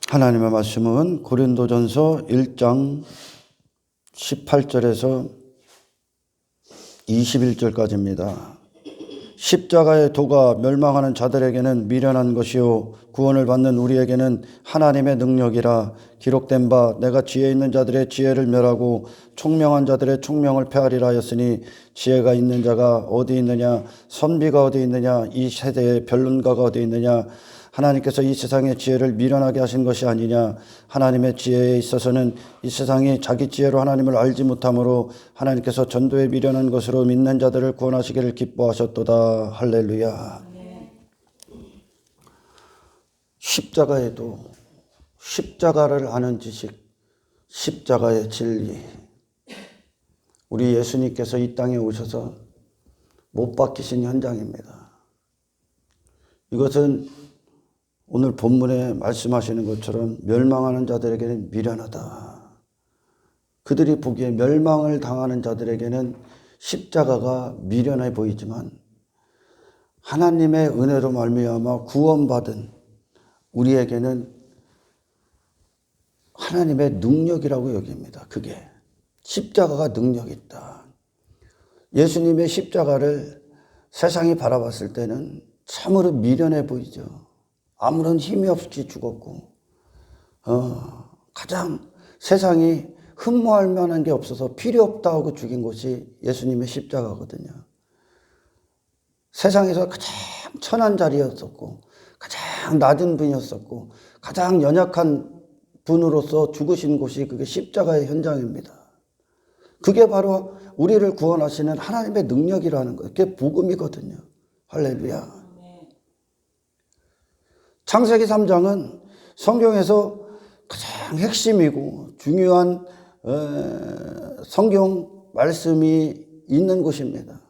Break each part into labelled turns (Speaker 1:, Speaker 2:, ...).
Speaker 1: 하나님의 말씀은 고린도전서 1장 18절에서 21절까지입니다. 십자가의 도가 멸망하는 자들에게는 미련한 것이요 구원을 받는 우리에게는 하나님의 능력이라. 기록된 바 내가 지혜 있는 자들의 지혜를 멸하고 총명한 자들의 총명을 폐하리라 하였으니 지혜가 있는 자가 어디 있느냐, 선비가 어디 있느냐, 이 세대의 변론가가 어디 있느냐. 하나님께서 이 세상의 지혜를 미련하게 하신 것이 아니냐. 하나님의 지혜에 있어서는 이 세상이 자기 지혜로 하나님을 알지 못하므로 하나님께서 전도에 미련한 것으로 믿는 자들을 구원하시기를 기뻐하셨도다. 할렐루야. 십자가에도 십자가를 아는 지식, 십자가의 진리. 우리 예수님께서 이 땅에 오셔서 못 박히신 현장입니다. 이것은 오늘 본문에 말씀하시는 것처럼 멸망하는 자들에게는 미련하다. 그들이 보기에 멸망을 당하는 자들에게는 십자가가 미련해 보이지만 하나님의 은혜로 말미암아 구원받은 우리에게는 하나님의 능력이라고 여깁니다. 그게 십자가가 능력이 있다. 예수님의 십자가를 세상이 바라봤을 때는 참으로 미련해 보이죠. 아무런 힘이 없이 죽었고 가장 세상이 흠모할 만한 게 없어서 필요 없다 하고 죽인 것이 예수님의 십자가거든요. 세상에서 가장 천한 자리였었고 가장 낮은 분이었었고 가장 연약한 분으로서 죽으신 곳이 그게 십자가의 현장입니다. 그게 바로 우리를 구원하시는 하나님의 능력이라는 거예요. 그게 복음이거든요. 할렐루야. 창세기 3장은 성경에서 가장 핵심이고 중요한 성경 말씀이 있는 곳입니다.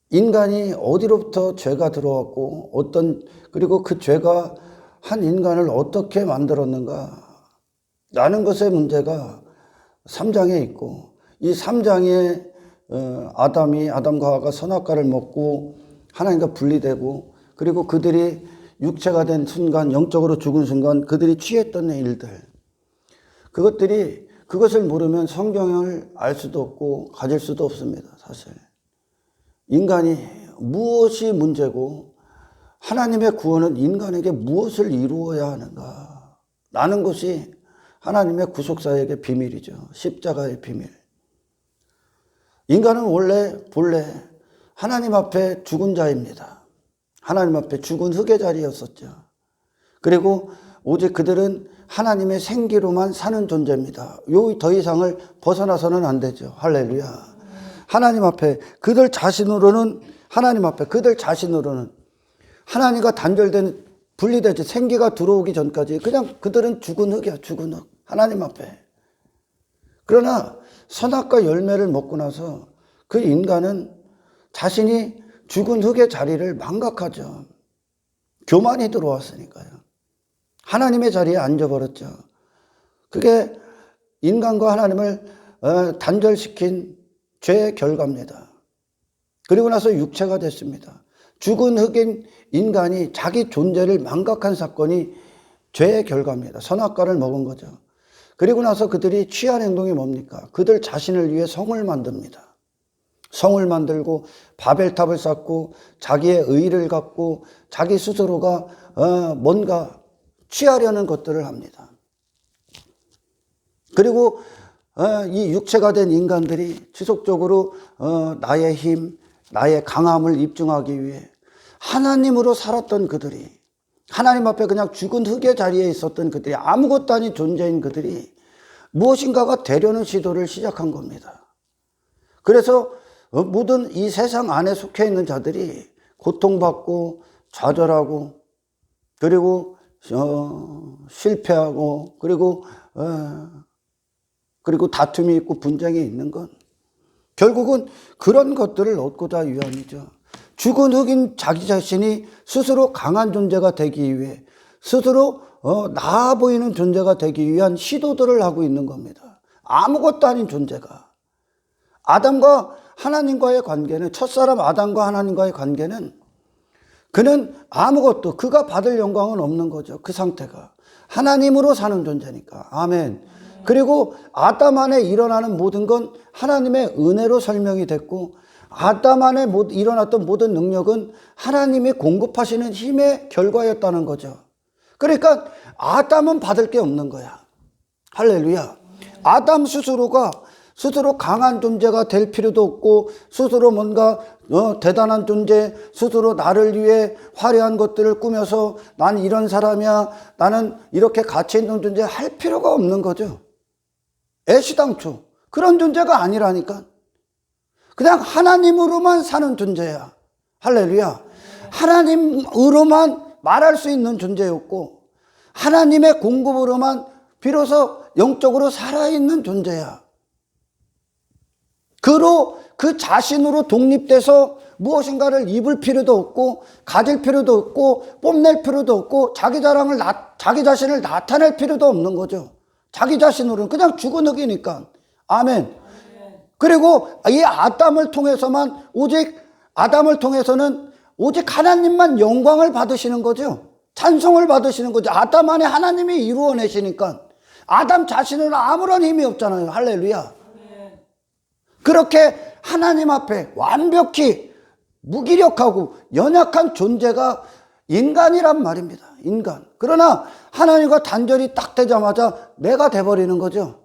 Speaker 1: 인간이 어디로부터 죄가 들어왔고 그리고 그 죄가 한 인간을 어떻게 만들었는가 라는 것의 문제가 3장에 있고, 이 3장에 아담과 하와가 선악과를 먹고 하나님과 분리되고, 그리고 그들이 육체가 된 순간, 영적으로 죽은 순간 그들이 취했던 일들, 그것을 모르면 성경을 알 수도 없고 가질 수도 없습니다. 사실 인간이 무엇이 문제고 하나님의 구원은 인간에게 무엇을 이루어야 하는가 라는 것이 하나님의 구속사역의 비밀이죠. 십자가의 비밀. 인간은 본래 하나님 앞에 죽은 자입니다. 하나님 앞에 죽은 흙의 자리였었죠. 그리고 오직 그들은 하나님의 생기로만 사는 존재입니다. 더 이상을 벗어나서는 안 되죠. 할렐루야. 하나님 앞에 그들 자신으로는 하나님과 단절된, 분리되지, 생기가 들어오기 전까지 그냥 그들은 죽은 흙이야. 죽은 흙. 하나님 앞에. 그러나 선악과 열매를 먹고 나서 그 인간은 자신이 죽은 흙의 자리를 망각하죠. 교만이 들어왔으니까요. 하나님의 자리에 앉아버렸죠. 그게 인간과 하나님을 단절시킨 죄의 결과입니다. 그리고 나서 육체가 됐습니다. 죽은 흙인 인간이 자기 존재를 망각한 사건이 죄의 결과입니다. 선악과를 먹은 거죠. 그리고 나서 그들이 취한 행동이 뭡니까? 그들 자신을 위해 성을 만듭니다. 성을 만들고 바벨탑을 쌓고 자기의 의의를 갖고 자기 스스로가 뭔가 취하려는 것들을 합니다. 그리고 이 육체가 된 인간들이 지속적으로 나의 힘, 나의 강함을 입증하기 위해 하나님으로 살았던 그들이, 하나님 앞에 그냥 죽은 흙의 자리에 있었던 그들이, 아무것도 아닌 존재인 그들이 무엇인가가 되려는 시도를 시작한 겁니다. 그래서 모든 이 세상 안에 속해 있는 자들이 고통받고 좌절하고 그리고 실패하고 그리고 다툼이 있고 분쟁이 있는 건 결국은 그런 것들을 얻고자 위함이죠. 죽은 흙인 자기 자신이 스스로 강한 존재가 되기 위해, 스스로 나아 보이는 존재가 되기 위한 시도들을 하고 있는 겁니다. 아무것도 아닌 존재가. 아담과 하나님과의 관계는, 첫사람 아담과 하나님과의 관계는 그는 아무것도, 그가 받을 영광은 없는 거죠. 그 상태가. 하나님으로 사는 존재니까. 아멘. 그리고 아담 안에 일어나는 모든 건 하나님의 은혜로 설명이 됐고, 아담 안에 일어났던 모든 능력은 하나님이 공급하시는 힘의 결과였다는 거죠. 그러니까 아담은 받을 게 없는 거야. 할렐루야. 아담 스스로 강한 존재가 될 필요도 없고, 스스로 뭔가 대단한 존재, 스스로 나를 위해 화려한 것들을 꾸며서 난 이런 사람이야, 나는 이렇게 가치 있는 존재 할 필요가 없는 거죠. 애시당초 그런 존재가 아니라니까. 그냥 하나님으로만 사는 존재야. 할렐루야. 하나님으로만 말할 수 있는 존재였고, 하나님의 공급으로만 비로소 영적으로 살아있는 존재야. 그 자신으로 독립돼서 무엇인가를 입을 필요도 없고, 가질 필요도 없고, 뽐낼 필요도 없고, 자기 자신을 나타낼 필요도 없는 거죠. 자기 자신으로는 그냥 죽은 흙이니까. 아멘. 그리고 이 아담을 통해서는 오직 하나님만 영광을 받으시는 거죠. 찬송을 받으시는 거죠. 아담 안에 하나님이 이루어내시니까. 아담 자신은 아무런 힘이 없잖아요. 할렐루야. 그렇게 하나님 앞에 완벽히 무기력하고 연약한 존재가 인간이란 말입니다. 인간. 그러나 하나님과 단절이 딱 되자마자 내가 돼버리는 거죠.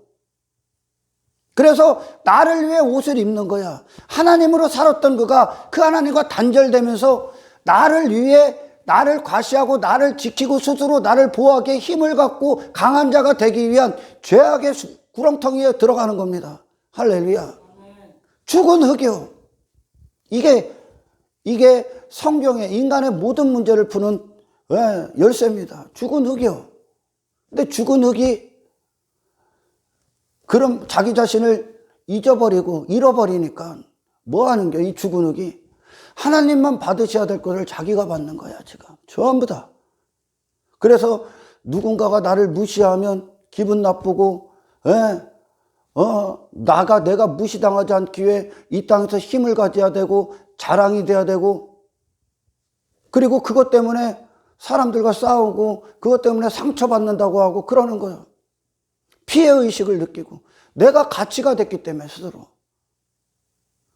Speaker 1: 그래서 나를 위해 옷을 입는 거야. 하나님으로 살았던 그가 그 하나님과 단절되면서 나를 위해, 나를 과시하고 나를 지키고 스스로 나를 보호하기에 힘을 갖고 강한 자가 되기 위한 죄악의 구렁텅이에 들어가는 겁니다. 할렐루야. 죽은 흙이요. 이게 성경의 인간의 모든 문제를 푸는 열쇠입니다. 죽은 흙이요. 근데 죽은 흙이 그럼 자기 자신을 잃어버리니까 뭐 하는 거야, 이 죽은 흙이? 하나님만 받으셔야 될 것을 자기가 받는 거야, 지금. 전부 다. 그래서 누군가가 나를 무시하면 기분 나쁘고, 내가 무시당하지 않기 위해 이 땅에서 힘을 가져야 되고, 자랑이 돼야 되고, 그리고 그것 때문에 사람들과 싸우고, 그것 때문에 상처받는다고 하고 그러는 거예요. 피해의식을 느끼고, 내가 가치가 됐기 때문에 스스로.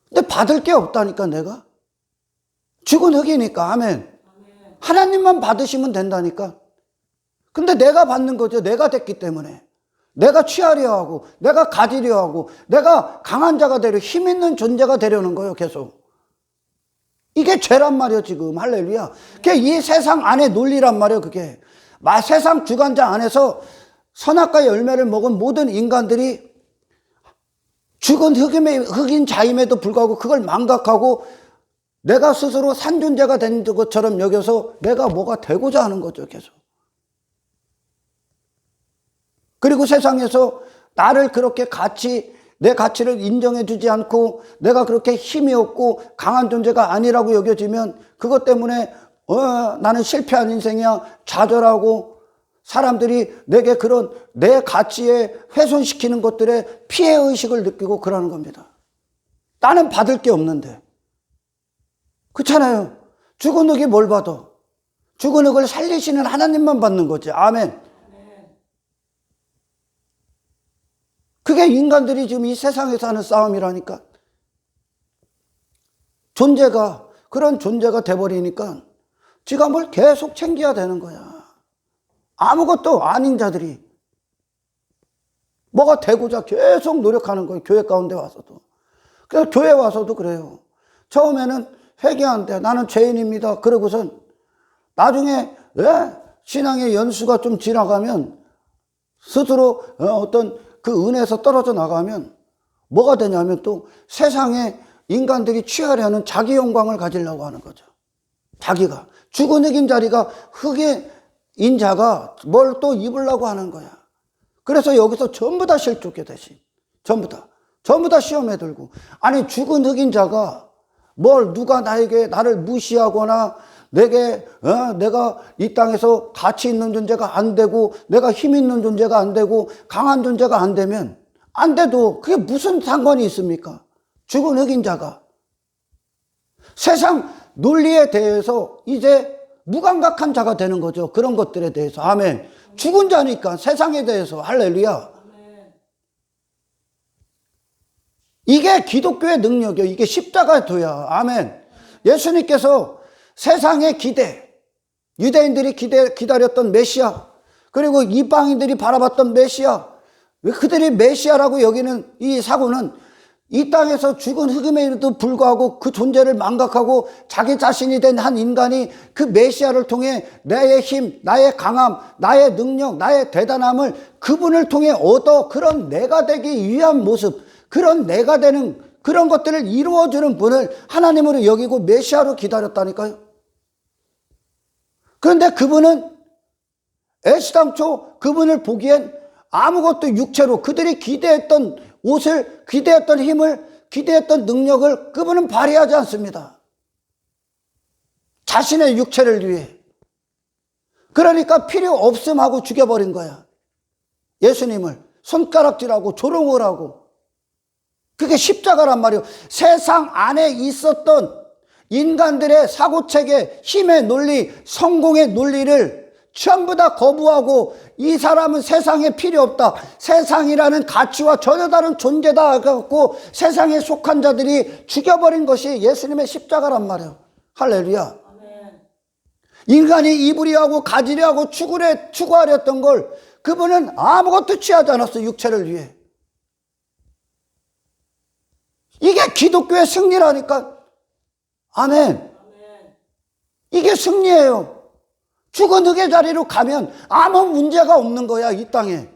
Speaker 1: 근데 받을 게 없다니까, 내가. 죽은 흙이니까. 아멘. 하나님만 받으시면 된다니까. 근데 내가 받는 거죠. 내가 됐기 때문에. 내가 취하려 하고, 내가 가지려 하고, 내가 강한 자가 되려, 힘 있는 존재가 되려는 거예요, 계속. 이게 죄란 말이에요, 지금. 할렐루야. 그게 이 세상 안에 논리란 말이에요, 그게. 세상 주관자 안에서 선악과의 열매를 먹은 모든 인간들이 죽은 흙인 자임에도 불구하고 그걸 망각하고 내가 스스로 산 존재가 된 것처럼 여겨서 내가 뭐가 되고자 하는 거죠, 계속. 그리고 세상에서 나를 그렇게 내 가치를 인정해 주지 않고 내가 그렇게 힘이 없고 강한 존재가 아니라고 여겨지면 그것 때문에 나는 실패한 인생이야, 좌절하고 사람들이 내게 그런 내 가치에 훼손시키는 것들에 피해의식을 느끼고 그러는 겁니다. 나는 받을 게 없는데. 그렇잖아요. 죽은 흙이 뭘 받아? 죽은 흙을 살리시는 하나님만 받는 거지. 아멘. 그게 인간들이 지금 이 세상에서 하는 싸움이라니까. 그런 존재가 돼버리니까 지가 뭘 계속 챙겨야 되는 거야. 아무것도 아닌 자들이 뭐가 되고자 계속 노력하는 거예요. 교회 가운데 와서도. 그래서 교회 와서도 그래요. 처음에는 회개한대. 나는 죄인입니다. 그러고선 나중에 신앙의 연수가 좀 지나가면 스스로 어떤 그 은혜에서 떨어져 나가면 뭐가 되냐면 또 세상에 인간들이 취하려는 자기 영광을 가지려고 하는 거죠. 자기가. 죽은 흙인 자리가 흙인 자가 뭘 또 입으려고 하는 거야. 그래서 여기서 전부 다 실족해 대신. 전부 다 시험에 들고. 아니 죽은 흙인 자가 누가 나를 무시하거나 내가 이 땅에서 가치 있는 존재가 안 되고 내가 힘 있는 존재가 안 되고 강한 존재가 안 되면 안 돼도 그게 무슨 상관이 있습니까? 죽은 흙인 자가. 논리에 대해서 이제 무감각한 자가 되는 거죠. 그런 것들에 대해서. 아멘. 죽은 자니까 세상에 대해서. 할렐루야. 이게 기독교의 능력이에요. 이게 십자가의 도야. 아멘. 예수님께서 세상의 기대, 유대인들이 기다렸던 메시아, 그리고 이방인들이 바라봤던 메시아, 왜 그들이 메시아라고 여기는 이 사고는 이 땅에서 죽은 흑임에도 불구하고 그 존재를 망각하고 자기 자신이 된 한 인간이 그 메시아를 통해 나의 힘, 나의 강함, 나의 능력, 나의 대단함을 그분을 통해 얻어 그런 내가 되기 위한 모습, 그런 내가 되는 그런 것들을 이루어주는 분을 하나님으로 여기고 메시아로 기다렸다니까요. 그런데 그분은 애시당초 그분을 보기엔 아무것도 육체로 그들이 기대했던 옷을, 기대했던 힘을, 기대했던 능력을 그분은 발휘하지 않습니다. 자신의 육체를 위해. 그러니까 필요 없음 하고 죽여버린 거야. 예수님을 손가락질하고 조롱을 하고. 그게 십자가란 말이에요. 세상 안에 있었던 인간들의 사고체계, 힘의 논리, 성공의 논리를 전부 다 거부하고 이 사람은 세상에 필요 없다. 세상이라는 가치와 전혀 다른 존재다 갖고 세상에 속한 자들이 죽여버린 것이 예수님의 십자가란 말이에요. 할렐루야. 아멘. 인간이 입으려 하고 가지려 하고 추구하려 했던 걸 그분은 아무것도 취하지 않았어요. 육체를 위해. 이게 기독교의 승리라니까. 아멘. 이게 승리예요. 죽은 흑의 자리로 가면 아무 문제가 없는 거야, 이 땅에.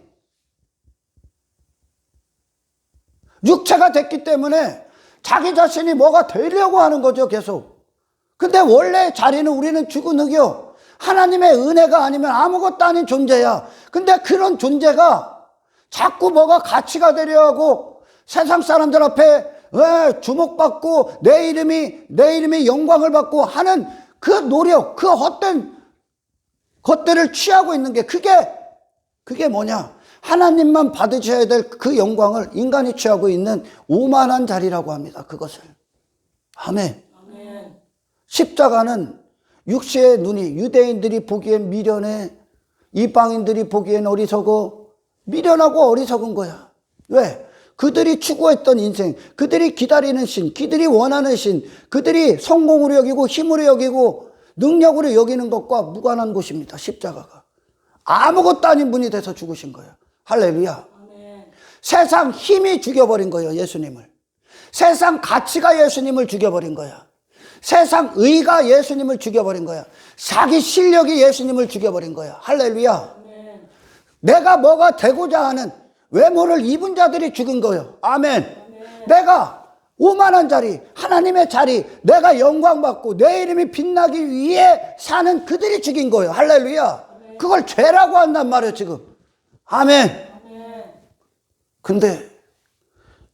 Speaker 1: 육체가 됐기 때문에 자기 자신이 뭐가 되려고 하는 거죠, 계속. 근데 원래 자리는 우리는 죽은 흑이요. 하나님의 은혜가 아니면 아무것도 아닌 존재야. 근데 그런 존재가 자꾸 뭐가 가치가 되려 하고 세상 사람들 앞에 주목받고 내 이름이 영광을 받고 하는 그 노력, 그 헛된 것들을 취하고 있는 게 그게 뭐냐? 하나님만 받으셔야 될 그 영광을 인간이 취하고 있는 오만한 자리라고 합니다. 그것을. 아멘. 아멘. 십자가는 육체의 눈이 유대인들이 보기엔 미련해, 이방인들이 보기엔 어리석어, 미련하고 어리석은 거야. 왜? 그들이 추구했던 인생, 그들이 기다리는 신, 그들이 원하는 신, 그들이 성공으로 여기고 힘으로 여기고 능력으로 여기는 것과 무관한 곳입니다. 십자가가. 아무것도 아닌 분이 돼서 죽으신 거예요. 할렐루야. 아멘. 세상 힘이 죽여버린 거예요. 예수님을. 세상 가치가 예수님을 죽여버린 거야. 세상 의가 예수님을 죽여버린 거야. 자기 실력이 예수님을 죽여버린 거야. 할렐루야. 아멘. 내가 뭐가 되고자 하는 외모를 입은 자들이 죽은 거예요. 아멘. 아멘. 내가 오만한 자리, 하나님의 자리, 내가 영광받고 내 이름이 빛나기 위해 사는 그들이 죽인 거예요. 할렐루야. 아멘. 그걸 죄라고 한단 말이에요, 지금. 아멘. 아멘. 근데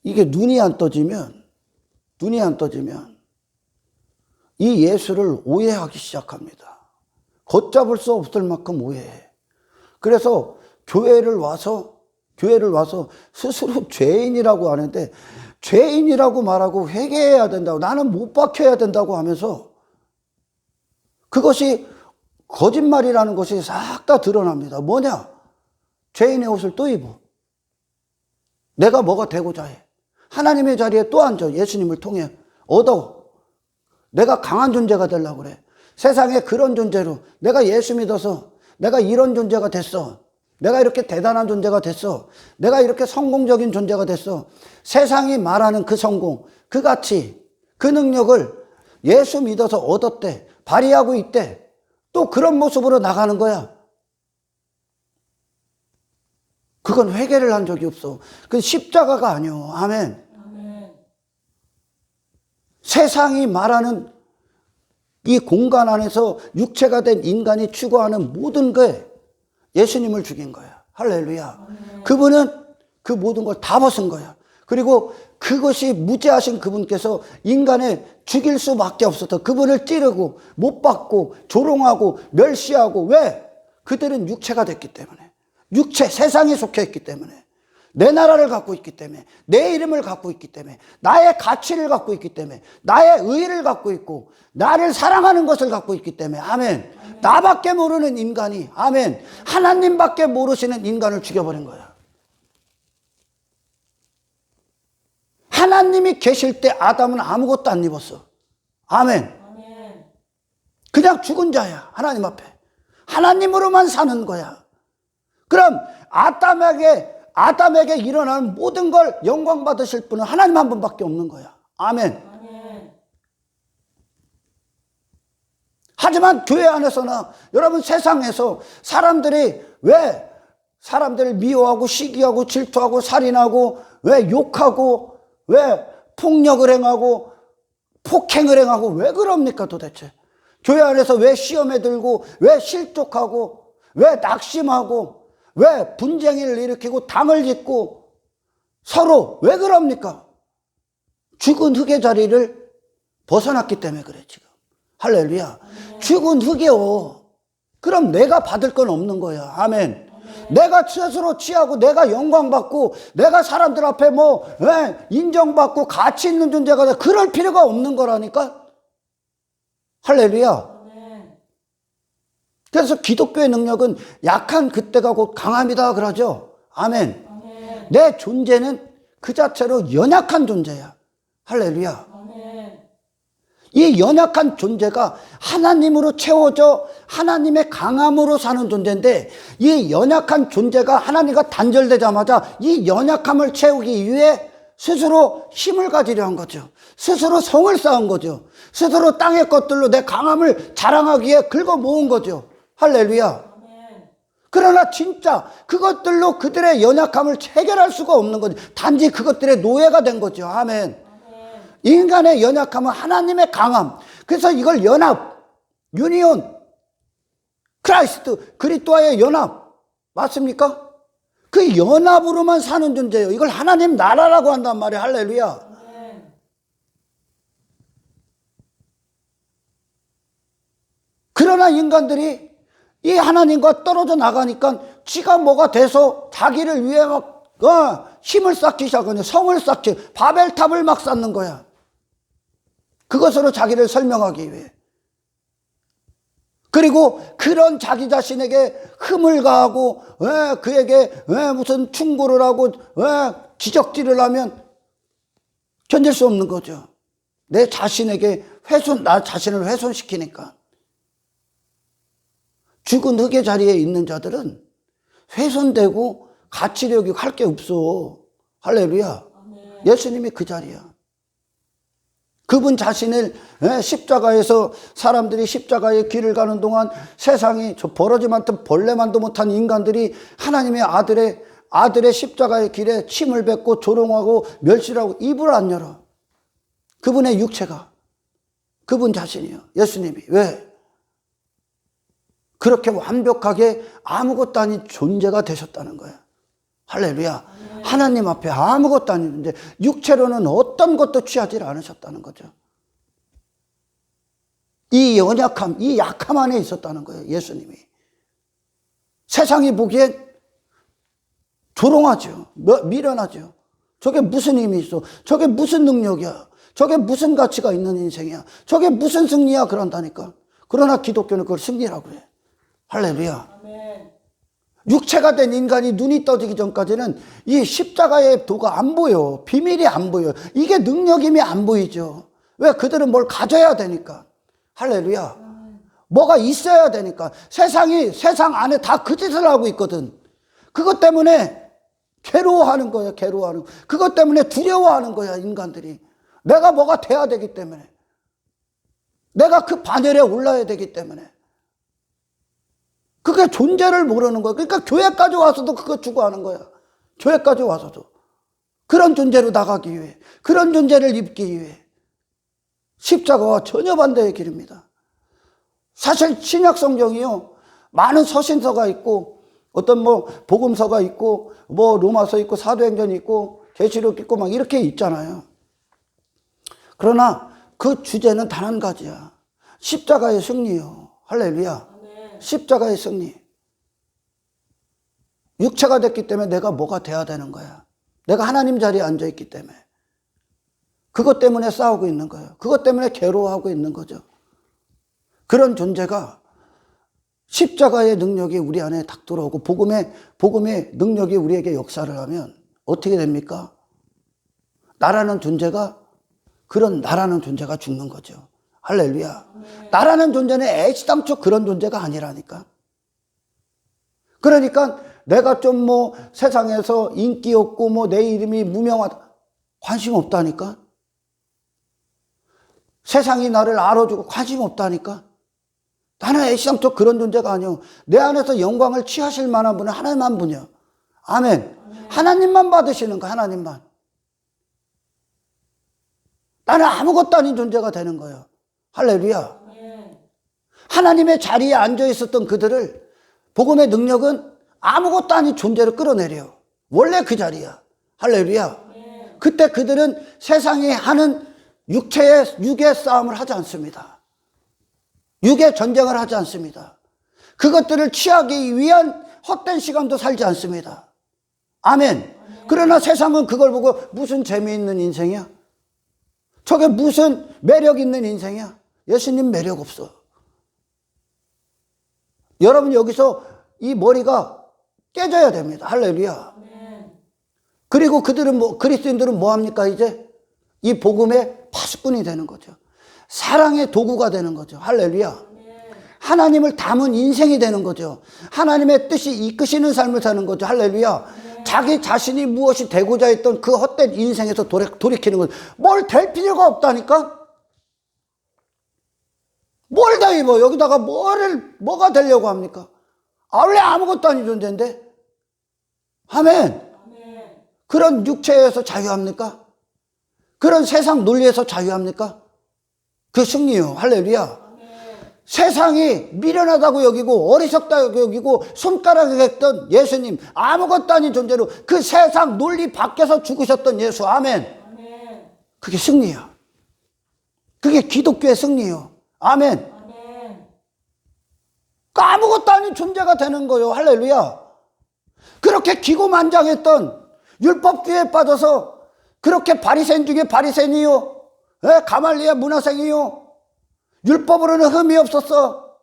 Speaker 1: 이게 눈이 안 떠지면 이 예수를 오해하기 시작합니다. 걷잡을 수 없을 만큼 오해해. 그래서 교회를 와서 스스로 죄인이라고 하는데 죄인이라고 말하고 회개해야 된다고, 나는 못 박혀야 된다고 하면서 그것이 거짓말이라는 것이 싹 다 드러납니다. 뭐냐? 죄인의 옷을 또 입어. 내가 뭐가 되고자 해. 하나님의 자리에 또 앉아. 예수님을 통해 얻어. 내가 강한 존재가 되려고 그래. 세상에 그런 존재로 내가 예수 믿어서 내가 이런 존재가 됐어. 내가 이렇게 대단한 존재가 됐어. 내가 이렇게 성공적인 존재가 됐어. 세상이 말하는 그 성공, 그 가치, 그 능력을 예수 믿어서 얻었대. 발휘하고 있대. 또 그런 모습으로 나가는 거야. 그건 회개를 한 적이 없어. 그건 십자가가 아니오. 아멘. 아멘. 세상이 말하는 이 공간 안에서 육체가 된 인간이 추구하는 모든 게 예수님을 죽인 거야. 할렐루야. 아멘. 그분은 그 모든 걸 다 벗은 거야. 그리고 그것이 무죄하신 그분께서 인간을 죽일 수밖에 없었다. 그분을 찌르고 못 박고 조롱하고 멸시하고. 왜? 그들은 육체가 됐기 때문에. 육체, 세상에 속해 있기 때문에. 내 나라를 갖고 있기 때문에, 내 이름을 갖고 있기 때문에, 나의 가치를 갖고 있기 때문에, 나의 의의를 갖고 있고, 나를 사랑하는 것을 갖고 있기 때문에, 아멘. 나밖에 모르는 인간이, 아멘. 하나님밖에 모르시는 인간을 죽여버린 거야. 하나님이 계실 때 아담은 아무것도 안 입었어. 아멘. 그냥 죽은 자야, 하나님 앞에. 하나님으로만 사는 거야. 그럼 아담에게 일어나는 모든 걸 영광 받으실 분은 하나님 한 분밖에 없는 거야. 아멘. 하지만 교회 안에서나 여러분 세상에서 사람들이 왜 사람들을 미워하고 시기하고 질투하고 살인하고 왜 욕하고 왜 폭력을 행하고 폭행을 행하고 왜 그럽니까 도대체? 교회 안에서 왜 시험에 들고 왜 실족하고 왜 낙심하고 왜 분쟁을 일으키고 당을 짓고 서로 왜 그럽니까? 죽은 흙의 자리를 벗어났기 때문에 그래 지금. 할렐루야. 죽은 흙이요. 그럼 내가 받을 건 없는 거야. 아멘. 내가 스스로 취하고 내가 영광받고 내가 사람들 앞에 인정받고 가치 있는 존재가 돼. 그럴 필요가 없는 거라니까. 할렐루야. 그래서 기독교의 능력은 약한 그때가 곧 강함이다 그러죠. 아멘. 내 존재는 그 자체로 연약한 존재야. 할렐루야. 이 연약한 존재가 하나님으로 채워져 하나님의 강함으로 사는 존재인데 이 연약한 존재가 하나님과 단절되자마자 이 연약함을 채우기 위해 스스로 힘을 가지려 한 거죠. 스스로 성을 쌓은 거죠. 스스로 땅의 것들로 내 강함을 자랑하기 위해 긁어 모은 거죠. 할렐루야. 그러나 진짜 그것들로 그들의 연약함을 해결할 수가 없는 거죠. 단지 그것들의 노예가 된 거죠. 아멘. 인간의 연약함은 하나님의 강함. 그래서 이걸 연합, 유니온, 크라이스트, 그리스도와의 연합 맞습니까? 그 연합으로만 사는 존재예요. 이걸 하나님 나라라고 한단 말이에요. 할렐루야. 그러나 인간들이 이 하나님과 떨어져 나가니까 지가 뭐가 돼서 자기를 위해 막 힘을 쌓기 시작하냐. 성을 쌓기, 바벨탑을 막 쌓는 거야. 그것으로 자기를 설명하기 위해. 그리고 그런 자기 자신에게 흠을 가하고 그에게 무슨 충고를 하고 지적질을 하면 견딜 수 없는 거죠. 내 자신에게 나 자신을 훼손시키니까. 죽은 흙의 자리에 있는 자들은 훼손되고 가치력이 할 게 없어. 할렐루야. 예수님이 그 자리야. 그분 자신을 십자가에서 사람들이 십자가의 길을 가는 동안 세상이 저 버러지만큼 벌레만도 못한 인간들이 하나님의 아들의 십자가의 길에 침을 뱉고 조롱하고 멸시하고 입을 안 열어. 그분의 육체가 그분 자신이요. 예수님이. 왜? 그렇게 완벽하게 아무것도 아닌 존재가 되셨다는 거야. 할렐루야. 하나님 앞에 아무것도 아닌데 육체로는 어떤 것도 취하지 않으셨다는 거죠. 이 연약함, 이 약함 안에 있었다는 거예요. 예수님이. 세상이 보기엔 조롱하죠. 미련하죠. 저게 무슨 힘이 있어? 저게 무슨 능력이야? 저게 무슨 가치가 있는 인생이야? 저게 무슨 승리야? 그런다니까. 그러나 기독교는 그걸 승리라고 해. 할렐루야. 육체가 된 인간이 눈이 떠지기 전까지는 이 십자가의 도가 안 보여. 비밀이 안 보여. 이게 능력임이 안 보이죠. 왜? 그들은 뭘 가져야 되니까. 할렐루야. 뭐가 있어야 되니까. 세상 안에 다 그 짓을 하고 있거든. 그것 때문에 괴로워하는 거야. 괴로워하는. 그것 때문에 두려워하는 거야. 인간들이. 내가 뭐가 돼야 되기 때문에. 내가 그 반열에 올라야 되기 때문에. 그게 존재를 모르는 거야. 그러니까 교회까지 와서도 그거 추구하는 거야. 교회까지 와서도. 그런 존재로 나가기 위해. 그런 존재를 입기 위해. 십자가와 전혀 반대의 길입니다. 사실 신약 성경이요. 많은 서신서가 있고 어떤 복음서가 있고 로마서 있고 사도행전이 있고 계시록 있고 막 이렇게 있잖아요. 그러나 그 주제는 단 한 가지야. 십자가의 승리요. 할렐루야. 십자가의 승리. 육체가 됐기 때문에 내가 뭐가 돼야 되는 거야. 내가 하나님 자리에 앉아있기 때문에. 그것 때문에 싸우고 있는 거예요. 그것 때문에 괴로워하고 있는 거죠. 그런 존재가 십자가의 능력이 우리 안에 딱 들어오고 복음의 능력이 우리에게 역사를 하면 어떻게 됩니까? 나라는 존재가, 그런 나라는 존재가 죽는 거죠. 할렐루야. 나라는 존재는 애시당초 그런 존재가 아니라니까. 그러니까 내가 좀 뭐 세상에서 인기 없고 뭐 내 이름이 무명하다, 관심 없다니까. 세상이 나를 알아주고 관심 없다니까. 나는 애시당초 그런 존재가 아니요. 내 안에서 영광을 취하실 만한 분은 하나님 한 분이요. 아멘. 하나님만 받으시는 거, 하나님만. 나는 아무것도 아닌 존재가 되는 거예요. 할렐루야. 하나님의 자리에 앉아 있었던 그들을 복음의 능력은 아무것도 아닌 존재로 끌어내려요. 원래 그 자리야. 할렐루야. 그때 그들은 세상이 하는 육의 싸움을 하지 않습니다. 육의 전쟁을 하지 않습니다. 그것들을 취하기 위한 헛된 시간도 살지 않습니다. 아멘. 그러나 세상은 그걸 보고 무슨 재미있는 인생이야? 저게 무슨 매력 있는 인생이야? 예수님 매력 없어. 여러분 여기서 이 머리가 깨져야 됩니다. 할렐루야. 그리고 그들은 그리스도인들은 뭐 합니까? 이제 이 복음의 파수꾼이 되는 거죠. 사랑의 도구가 되는 거죠. 할렐루야. 하나님을 담은 인생이 되는 거죠. 하나님의 뜻이 이끄시는 삶을 사는 거죠. 할렐루야. 자기 자신이 무엇이 되고자 했던 그 헛된 인생에서 돌이키는 거죠. 뭘 될 필요가 없다니까? 뭘 다 입어? 여기다가 뭐가 되려고 합니까? 원래 아무것도 아닌 존재인데? 아멘. 그런 육체에서 자유합니까? 그런 세상 논리에서 자유합니까? 그 승리요. 할렐루야. 세상이 미련하다고 여기고 어리석다고 여기고 손가락에 했던 예수님, 아무것도 아닌 존재로 그 세상 논리 밖에서 죽으셨던 예수. 아멘. 그게 승리야. 그게 기독교의 승리요. 아멘. 아무것도 아닌 존재가 되는 거예요. 할렐루야. 그렇게 기고만장했던 율법주의에 빠져서 그렇게 바리새인 중에 바리새인이요, 가말리엘 문화생이요, 율법으로는 흠이 없었어.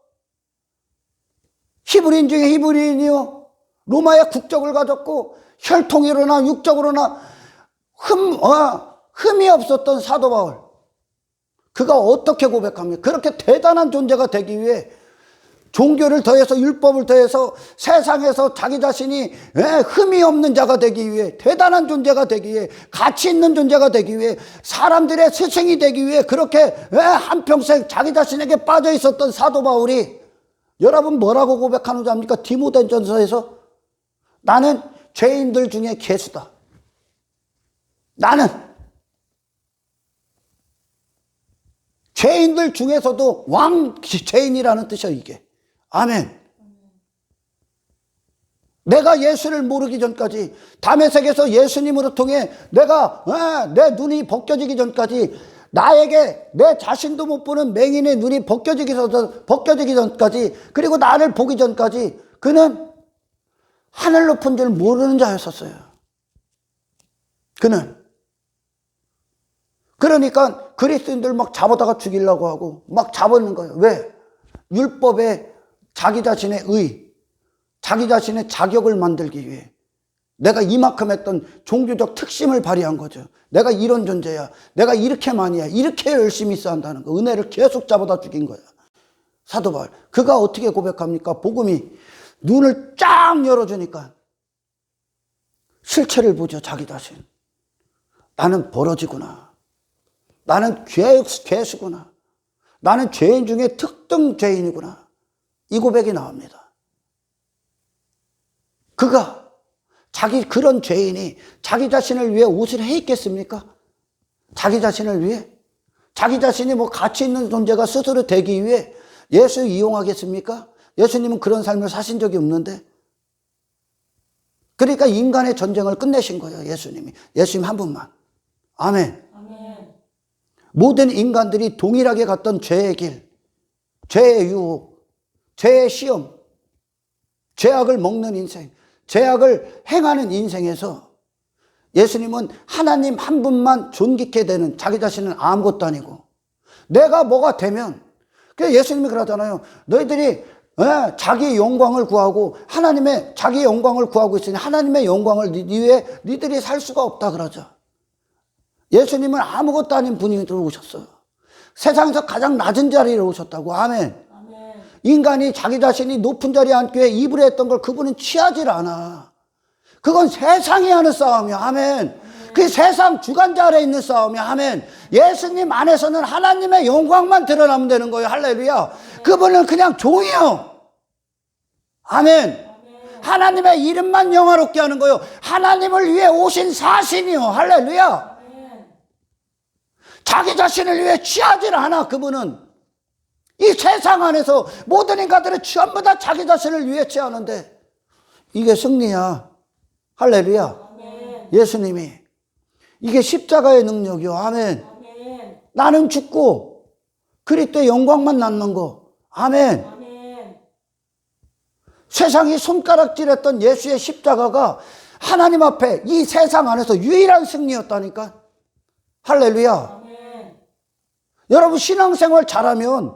Speaker 1: 히브리인 중에 히브리인이요, 로마의 국적을 가졌고 혈통으로나 육적으로나 흠이 없었던 사도 바울. 그가 어떻게 고백합니까? 그렇게 대단한 존재가 되기 위해 종교를 더해서 율법을 더해서 세상에서 자기 자신이 흠이 없는 자가 되기 위해, 대단한 존재가 되기 위해, 가치 있는 존재가 되기 위해, 사람들의 스승이 되기 위해 그렇게 한평생 자기 자신에게 빠져 있었던 사도 바울이 여러분 뭐라고 고백하는 줄 압니까? 디모데전서에서 나는 죄인들 중에 괴수다. 나는 죄인들 중에서도 죄인이라는 뜻이야 이게. 아멘. 내가 예수를 모르기 전까지, 다메섹에서 예수님으로 통해 내가 내 눈이 벗겨지기 전까지, 나에게 내 자신도 못 보는 맹인의 눈이 벗겨지기 전까지, 그리고 나를 보기 전까지 그는 하늘 높은 줄 모르는 자였었어요. 그는. 그러니까 그리스도인들 막 잡아다가 죽이려고 하고 막 잡았는 거예요. 왜? 율법에 자기 자신의 자기 자신의 자격을 만들기 위해 내가 이만큼 했던 종교적 특심을 발휘한 거죠. 내가 이런 존재야. 내가 이렇게 많이 해. 이렇게 열심히 있어야 한다는 거. 은혜를 계속 잡아다 죽인 거야. 사도 바울. 그가 어떻게 고백합니까? 복음이 눈을 쫙 열어주니까 실체를 보죠. 자기 자신. 나는 벌어지구나. 나는 괴수구나. 나는 죄인 중에 특등 죄인이구나. 이 고백이 나옵니다. 그가 그런 죄인이 자기 자신을 위해 옷을 해 입겠습니까? 자기 자신을 위해? 자기 자신이 뭐 가치 있는 존재가 스스로 되기 위해 예수 이용하겠습니까? 예수님은 그런 삶을 사신 적이 없는데. 그러니까 인간의 전쟁을 끝내신 거예요. 예수님 한 분만. 아멘. 모든 인간들이 동일하게 갔던 죄의 길, 죄의 유혹, 죄의 시험, 죄악을 먹는 인생, 죄악을 행하는 인생에서 예수님은 하나님 한 분만 존귀케 되는, 자기 자신은 아무것도 아니고 내가 뭐가 되면, 그래서 예수님이 그러잖아요. 너희들이 자기 영광을 구하고 하나님의 자기 영광을 구하고 있으니 하나님의 영광을 위해 니들이 살 수가 없다 그러죠. 예수님은 아무것도 아닌 분이 들어오셨어요. 세상에서 가장 낮은 자리에 오셨다고. 아멘.
Speaker 2: 아멘.
Speaker 1: 인간이 자기 자신이 높은 자리에 앉기 위해 입으로 했던 걸 그분은 취하질 않아. 그건 세상이 하는 싸움이야. 아멘. 그 세상 주관자 아래 있는 싸움이야. 아멘. 예수님 안에서는 하나님의 영광만 드러나면 되는 거예요. 할렐루야. 그분은 그냥 종이요. 아멘. 하나님의 이름만 영화롭게 하는 거예요. 하나님을 위해 오신 사신이요. 할렐루야. 자기 자신을 위해 취하질 않아. 그분은 이 세상 안에서 모든 인간들은 전부 다 자기 자신을 위해 취하는데 이게 승리야. 할렐루야.
Speaker 2: 아멘.
Speaker 1: 예수님이 이게 십자가의 능력이요. 아멘.
Speaker 2: 아멘.
Speaker 1: 나는 죽고 그리스도의 영광만 남는 거. 아멘.
Speaker 2: 아멘.
Speaker 1: 세상이 손가락질했던 예수의 십자가가 하나님 앞에 이 세상 안에서 유일한 승리였다니까. 할렐루야.
Speaker 2: 아멘.
Speaker 1: 여러분 신앙생활 잘하면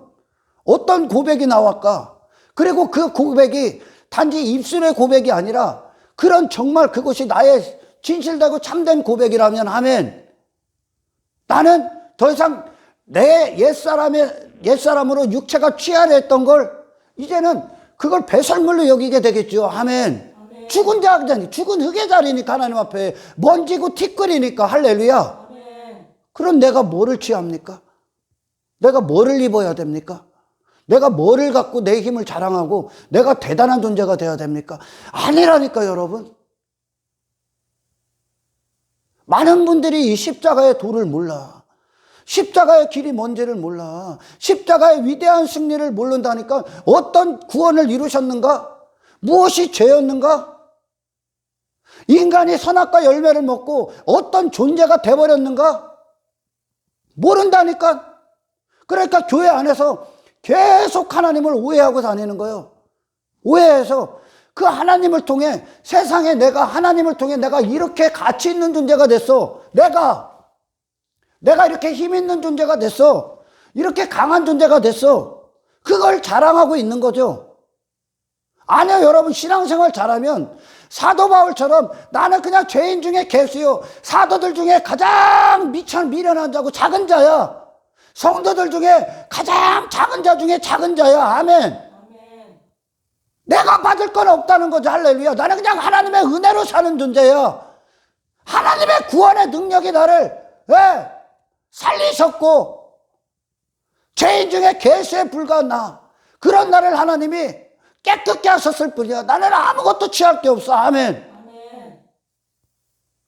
Speaker 1: 어떤 고백이 나왔까? 그리고 그 고백이 단지 입술의 고백이 아니라 그런 정말 그것이 나의 진실되고 참된 고백이라면 아멘. 나는 더 이상 내 옛사람으로 육체가 취하려 했던 걸 이제는 그걸 배설물로 여기게 되겠죠. 아멘.
Speaker 2: 아멘.
Speaker 1: 죽은 자잖니, 죽은 흙의 자리니까 하나님 앞에 먼지고 티끌이니까. 할렐루야.
Speaker 2: 아멘.
Speaker 1: 그럼 내가 뭐를 취합니까? 내가 뭐를 입어야 됩니까? 내가 뭐를 갖고 내 힘을 자랑하고 내가 대단한 존재가 되어야 됩니까? 아니라니까 여러분. 많은 분들이 이 십자가의 도를 몰라. 십자가의 길이 뭔지를 몰라. 십자가의 위대한 승리를 모른다니까. 어떤 구원을 이루셨는가? 무엇이 죄였는가? 인간이 선악과 열매를 먹고 어떤 존재가 돼버렸는가? 모른다니까. 그러니까 교회 안에서 계속 하나님을 오해하고 다니는 거예요. 오해해서 그 하나님을 통해 세상에 내가 하나님을 통해 내가 이렇게 가치 있는 존재가 됐어. 내가 이렇게 힘 있는 존재가 됐어. 이렇게 강한 존재가 됐어. 그걸 자랑하고 있는 거죠. 아니요, 여러분 신앙생활 잘하면 사도 바울처럼 나는 그냥 죄인 중에 개수요. 사도들 중에 가장 미련한 자고 작은 자야. 성도들 중에 가장 작은 자 중에 작은 자야. 아멘.
Speaker 2: 아멘.
Speaker 1: 내가 받을 건 없다는 거죠. 할렐루야. 나는 그냥 하나님의 은혜로 사는 존재야. 하나님의 구원의 능력이 나를 살리셨고 죄인 중에 개수에 불과한 나, 그런 나를 하나님이 깨끗게 하셨을 뿐이야. 나는 아무것도 취할 게 없어. 아멘.
Speaker 2: 아멘.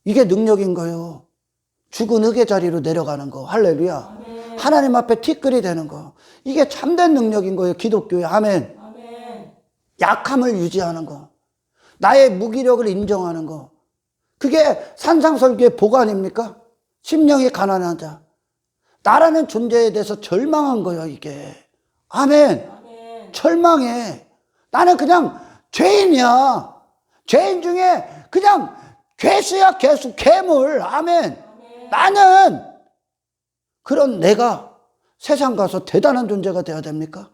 Speaker 1: 이게 능력인 거예요. 죽은 흙의 자리로 내려가는 거. 할렐루야.
Speaker 2: 아멘.
Speaker 1: 하나님 앞에 티끌이 되는 거. 이게 참된 능력인 거예요. 기독교의. 아멘.
Speaker 2: 아멘.
Speaker 1: 약함을 유지하는 거. 나의 무기력을 인정하는 거. 그게 산상설교의 복 아닙니까? 심령이 가난한 자. 나라는 존재에 대해서 절망한 거예요. 이게. 아멘.
Speaker 2: 아멘.
Speaker 1: 절망해. 나는 그냥 죄인이야. 죄인 중에 그냥 괴수야. 괴수. 괴물. 아멘.
Speaker 2: 아멘.
Speaker 1: 나는 그런 내가 세상 가서 대단한 존재가 돼야 됩니까?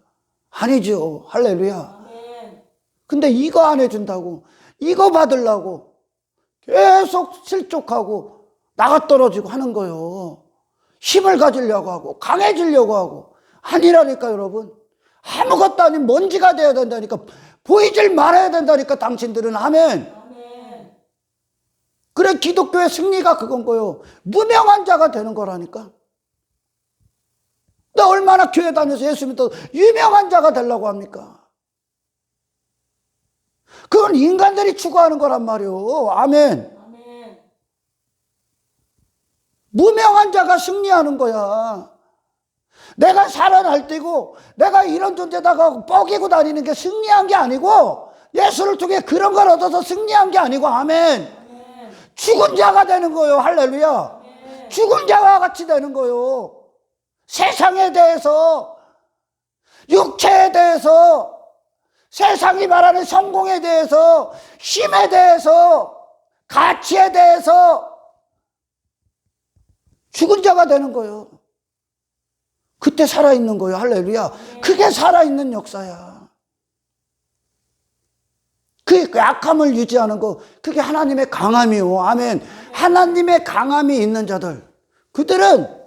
Speaker 1: 아니죠. 할렐루야.
Speaker 2: 아멘.
Speaker 1: 근데 이거 안 해준다고, 이거 받으려고 계속 실족하고 나가 떨어지고 하는 거예요. 힘을 가지려고 하고 강해지려고 하고. 아니라니까 여러분. 아무것도 아닌 먼지가 돼야 된다니까. 보이질 말아야 된다니까 당신들은. 아멘.
Speaker 2: 아멘.
Speaker 1: 그래 기독교의 승리가 그건 거예요. 무명한 자가 되는 거라니까. 나 얼마나 교회 다녀서 예수 믿어 유명한 자가 되려고 합니까? 그건 인간들이 추구하는 거란 말이에요. 아멘.
Speaker 2: 아멘.
Speaker 1: 무명한 자가 승리하는 거야. 내가 살아 날뛰고 내가 이런 존재다가 뻐기고 다니는 게 승리한 게 아니고, 예수를 통해 그런 걸 얻어서 승리한 게 아니고. 아멘.
Speaker 2: 아멘.
Speaker 1: 죽은 자가 되는 거예요. 할렐루야.
Speaker 2: 아멘.
Speaker 1: 죽은 자와 같이 되는 거예요. 세상에 대해서, 육체에 대해서, 세상이 말하는 성공에 대해서, 힘에 대해서, 가치에 대해서 죽은 자가 되는 거예요. 그때 살아있는 거예요. 할렐루야. 그게 살아있는 역사야. 그 약함을 유지하는 거, 그게 하나님의 강함이요. 아멘. 하나님의 강함이 있는 자들, 그들은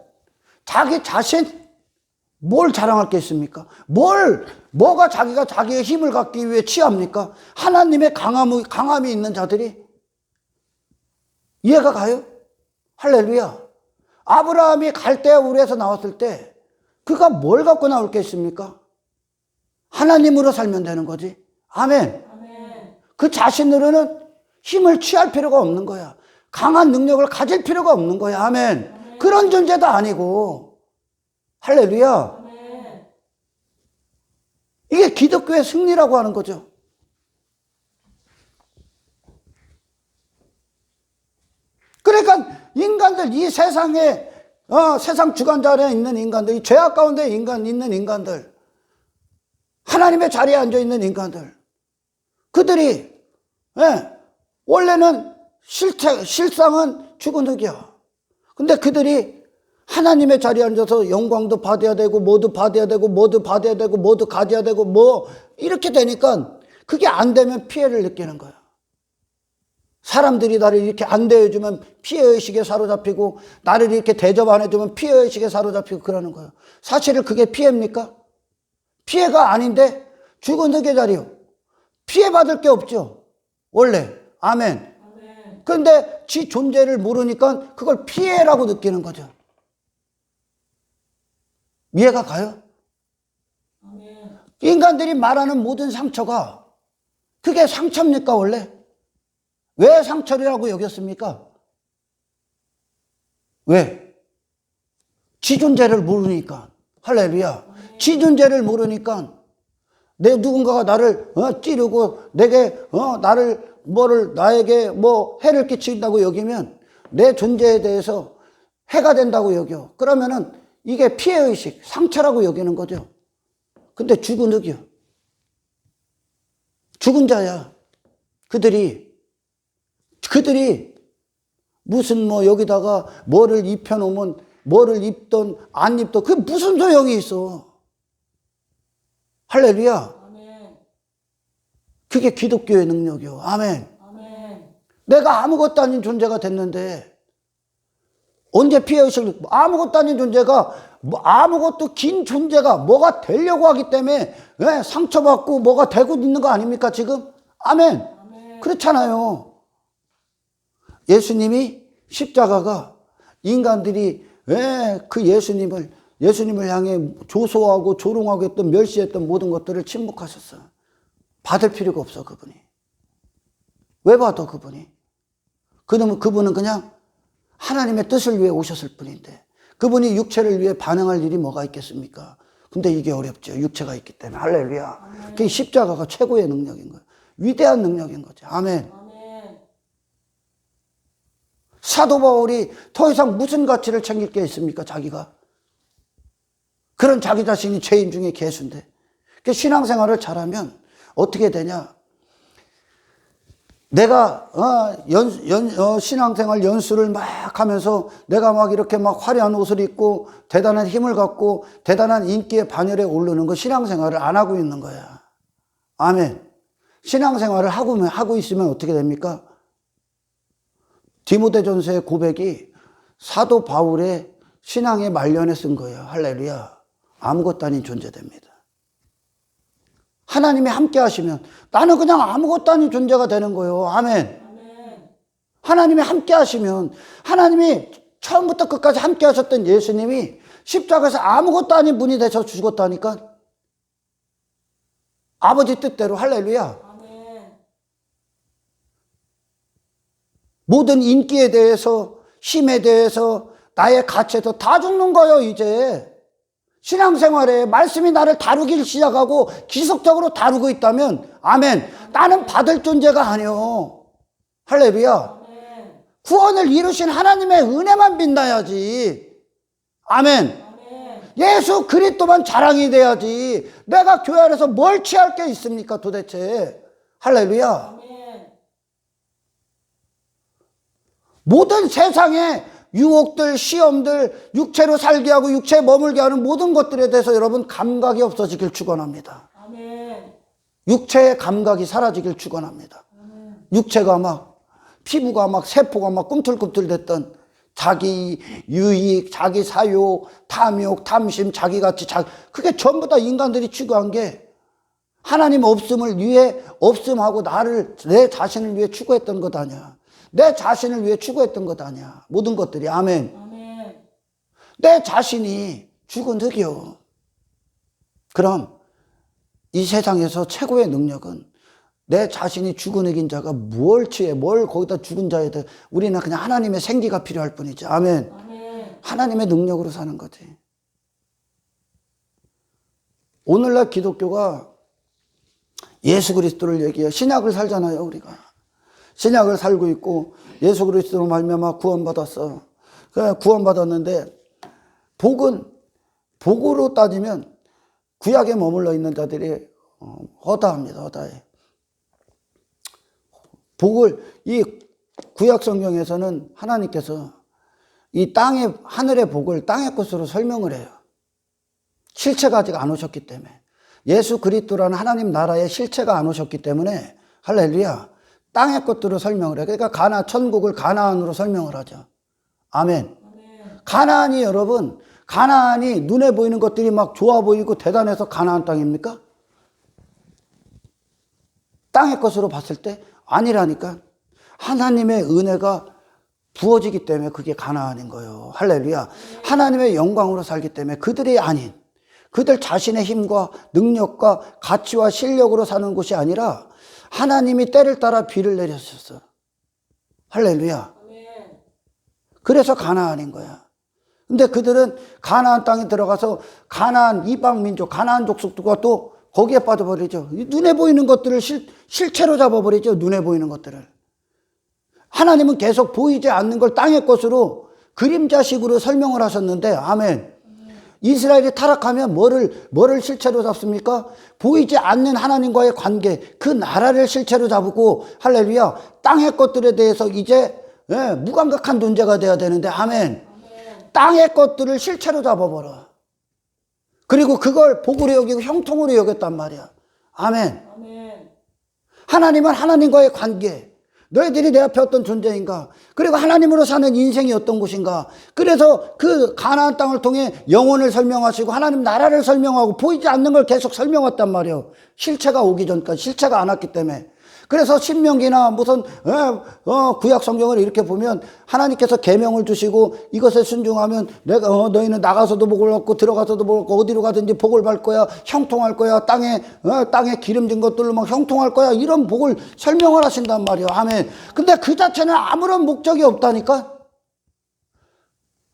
Speaker 1: 자기 자신, 뭘 자랑할 게 있습니까? 뭐가 자기가 자기의 힘을 갖기 위해 취합니까? 하나님의 강함이 있는 자들이. 이해가 가요? 할렐루야. 아브라함이 갈대아 우르에서 나왔을 때 그가 뭘 갖고 나올 게 있습니까? 하나님으로 살면 되는 거지. 아멘.
Speaker 2: 아멘.
Speaker 1: 그 자신으로는 힘을 취할 필요가 없는 거야. 강한 능력을 가질 필요가 없는 거야. 아멘. 그런 존재도 아니고. 할렐루야.
Speaker 2: 아멘.
Speaker 1: 이게 기독교의 승리라고 하는 거죠. 그러니까 인간들, 이 세상에 세상 주관자 안에 있는 인간들, 이 죄악 가운데 있는 인간들, 하나님의 자리에 앉아 있는 인간들, 그들이 원래는 실상은 죽은 흙이야. 근데 그들이 하나님의 자리에 앉아서 영광도 받아야 되고, 뭐도 받아야 되고, 뭐도 받아야 되고, 뭐도 가져야 되고, 뭐 이렇게 되니까 그게 안 되면 피해를 느끼는 거야. 사람들이 나를 이렇게 안 대해주면 피해의식에 사로잡히고, 나를 이렇게 대접 안 해주면 피해의식에 사로잡히고 그러는 거예요. 사실은 그게 피해입니까? 피해가 아닌데 죽은 흙의 자리요. 피해받을 게 없죠, 원래. 아멘. 그런데 지 존재를 모르니까 그걸 피해라고 느끼는 거죠. 이해가 가요?
Speaker 2: 아멘.
Speaker 1: 인간들이 말하는 모든 상처가 그게 상처입니까, 원래? 왜 상처라고 여겼습니까? 왜? 지 존재를 모르니까. 할렐루야. 지 존재를 모르니까 누군가가 나를 찌르고 나에게 해를 끼친다고 여기면 내 존재에 대해서 해가 된다고 여겨. 그러면은 이게 피해의식, 상처라고 여기는 거죠. 근데 죽은 흙이요. 죽은 자야. 그들이 무슨 여기다가 뭐를 입혀놓으면 뭐를 입던 안 입던 그게 무슨 소용이 있어. 할렐루야.
Speaker 2: 아멘.
Speaker 1: 그게 기독교의 능력이요. 아멘.
Speaker 2: 아멘.
Speaker 1: 내가 아무것도 아닌 존재가 됐는데 언제 피해의식을, 아무것도 아닌 존재가 아무것도 긴 존재가 뭐가 되려고 하기 때문에 상처받고 뭐가 되고 있는 거 아닙니까 지금? 아멘.
Speaker 2: 아멘.
Speaker 1: 그렇잖아요. 예수님이 십자가가 인간들이 왜 그 예수님을 향해 조소하고 조롱하고 했던, 멸시했던 모든 것들을 침묵하셨어요. 받을 필요가 없어, 그분이. 왜 받아, 그분이? 그분은 그냥 하나님의 뜻을 위해 오셨을 뿐인데, 그분이 육체를 위해 반응할 일이 뭐가 있겠습니까? 근데 이게 어렵죠. 육체가 있기 때문에. 할렐루야. 그 십자가가 최고의 능력인 거예요. 위대한 능력인 거죠. 아멘.
Speaker 2: 아멘.
Speaker 1: 사도 바울이 더 이상 무슨 가치를 챙길 게 있습니까, 자기가? 그런 자기 자신이 죄인 중에 개수인데. 신앙생활을 잘하면 어떻게 되냐? 내가 신앙생활 연수를 막 하면서 내가 막 이렇게 막 화려한 옷을 입고 대단한 힘을 갖고 대단한 인기의 반열에 오르는 거, 신앙생활을 안 하고 있는 거야. 아멘. 신앙생활을 하고 있으면 어떻게 됩니까? 디모데전서의 고백이 사도 바울의 신앙의 말년에 쓴 거예요. 할렐루야. 아무것도 아닌 존재 됩니다. 하나님이 함께 하시면 나는 그냥 아무것도 아닌 존재가 되는 거예요. 아멘.
Speaker 2: 아멘.
Speaker 1: 하나님이 함께 하시면, 하나님이 처음부터 끝까지 함께 하셨던 예수님이 십자가에서 아무것도 아닌 분이 되셔 죽었다니까. 아버지 뜻대로. 할렐루야.
Speaker 2: 아멘.
Speaker 1: 모든 인기에 대해서, 힘에 대해서, 나의 가치에서 다 죽는 거예요, 이제. 신앙생활에 말씀이 나를 다루기 시작하고 지속적으로 다루고 있다면, 아멘. 나는 받을 존재가 아니요. 할렐루야.
Speaker 2: 아멘.
Speaker 1: 구원을 이루신 하나님의 은혜만 빛나야지. 아멘.
Speaker 2: 아멘.
Speaker 1: 예수 그리스도만 자랑이 돼야지. 내가 교회 안에서 뭘 취할 게 있습니까 도대체. 할렐루야.
Speaker 2: 아멘.
Speaker 1: 모든 세상의 유혹들, 시험들, 육체로 살게 하고 육체에 머물게 하는 모든 것들에 대해서 여러분 감각이 없어지길 축원합니다.
Speaker 2: 아멘.
Speaker 1: 육체의 감각이 사라지길 축원합니다.
Speaker 2: 아멘.
Speaker 1: 육체가 막 피부가 막 세포가 막 꿈틀꿈틀 됐던 자기 유익, 자기 사요, 탐욕, 탐심, 자기가치, 그게 전부 다 인간들이 추구한 게 하나님 없음을 위해 없음하고 나를 내 자신을 위해 추구했던 것 아니야. 내 자신을 위해 추구했던 것 아니야. 모든 것들이. 아멘.
Speaker 2: 아멘.
Speaker 1: 내 자신이 죽은 흙이요. 그럼 이 세상에서 최고의 능력은 내 자신이 죽은 흙인 자가 뭘 취해, 뭘 거기다 죽은 자에 대해 우리는 그냥 하나님의 생기가 필요할 뿐이지. 아멘.
Speaker 2: 아멘.
Speaker 1: 하나님의 능력으로 사는 거지. 오늘날 기독교가 예수 그리스도를 얘기해. 신약을 살잖아요, 우리가. 신약을 살고 있고 예수 그리스도로 말미암아 구원받았어. 구원받았는데 복은 복으로 따지면 구약에 머물러 있는 자들이 허다합니다. 허다해. 복을 이 구약 성경에서는 하나님께서 이 땅의 하늘의 복을 땅의 것으로 설명을 해요. 실체가 아직 안 오셨기 때문에. 예수 그리스도라는 하나님 나라의 실체가 안 오셨기 때문에 할렐루야. 땅의 것들로 설명을 해요. 그러니까 천국을 가나안으로 설명을 하죠. 아멘.
Speaker 2: 아멘.
Speaker 1: 가나안이 여러분, 가나안이 눈에 보이는 것들이 막 좋아 보이고 대단해서 가나안 땅입니까? 땅의 것으로 봤을 때 아니라니까. 하나님의 은혜가 부어지기 때문에 그게 가나안인 거예요. 할렐루야. 하나님의 영광으로 살기 때문에 그들이 아닌, 그들 자신의 힘과 능력과 가치와 실력으로 사는 곳이 아니라 하나님이 때를 따라 비를 내렸었어. 할렐루야.
Speaker 2: 아멘.
Speaker 1: 그래서 가나안인 거야. 근데 그들은 가나안 땅에 들어가서 가나안 이방 민족, 가나안 족속들과 또 거기에 빠져버리죠. 눈에 보이는 것들을 실체로 잡아버리죠. 눈에 보이는 것들을. 하나님은 계속 보이지 않는 걸 땅의 것으로 그림자식으로 설명을 하셨는데, 아멘. 이스라엘이 타락하면 뭐를 실체로 잡습니까? 보이지 않는 하나님과의 관계, 그 나라를 실체로 잡고, 할렐루야, 땅의 것들에 대해서 이제 무감각한 존재가 돼야 되는데, 아멘. 땅의 것들을 실체로 잡아버려. 그리고 그걸 복으로 여기고 형통으로 여겼단 말이야. 아멘.
Speaker 2: 아멘.
Speaker 1: 하나님은 하나님과의 관계, 너희들이 내 앞에 어떤 존재인가, 그리고 하나님으로 사는 인생이 어떤 곳인가. 그래서 그 가나안 땅을 통해 영혼을 설명하시고 하나님 나라를 설명하고 보이지 않는 걸 계속 설명했단 말이에요. 실체가 오기 전까지, 실체가 안 왔기 때문에. 그래서 신명기나 무슨 구약 성경을 이렇게 보면 하나님께서 계명을 주시고 이것에 순종하면 내가 너희는 나가서도 복을 얻고 들어가서도 복을 얻고 어디로 가든지 복을 받을 거야, 형통할 거야, 땅에 기름진 것들로 막 형통할 거야, 이런 복을 설명을 하신단 말이에요. 아멘. 근데 그 자체는 아무런 목적이 없다니까.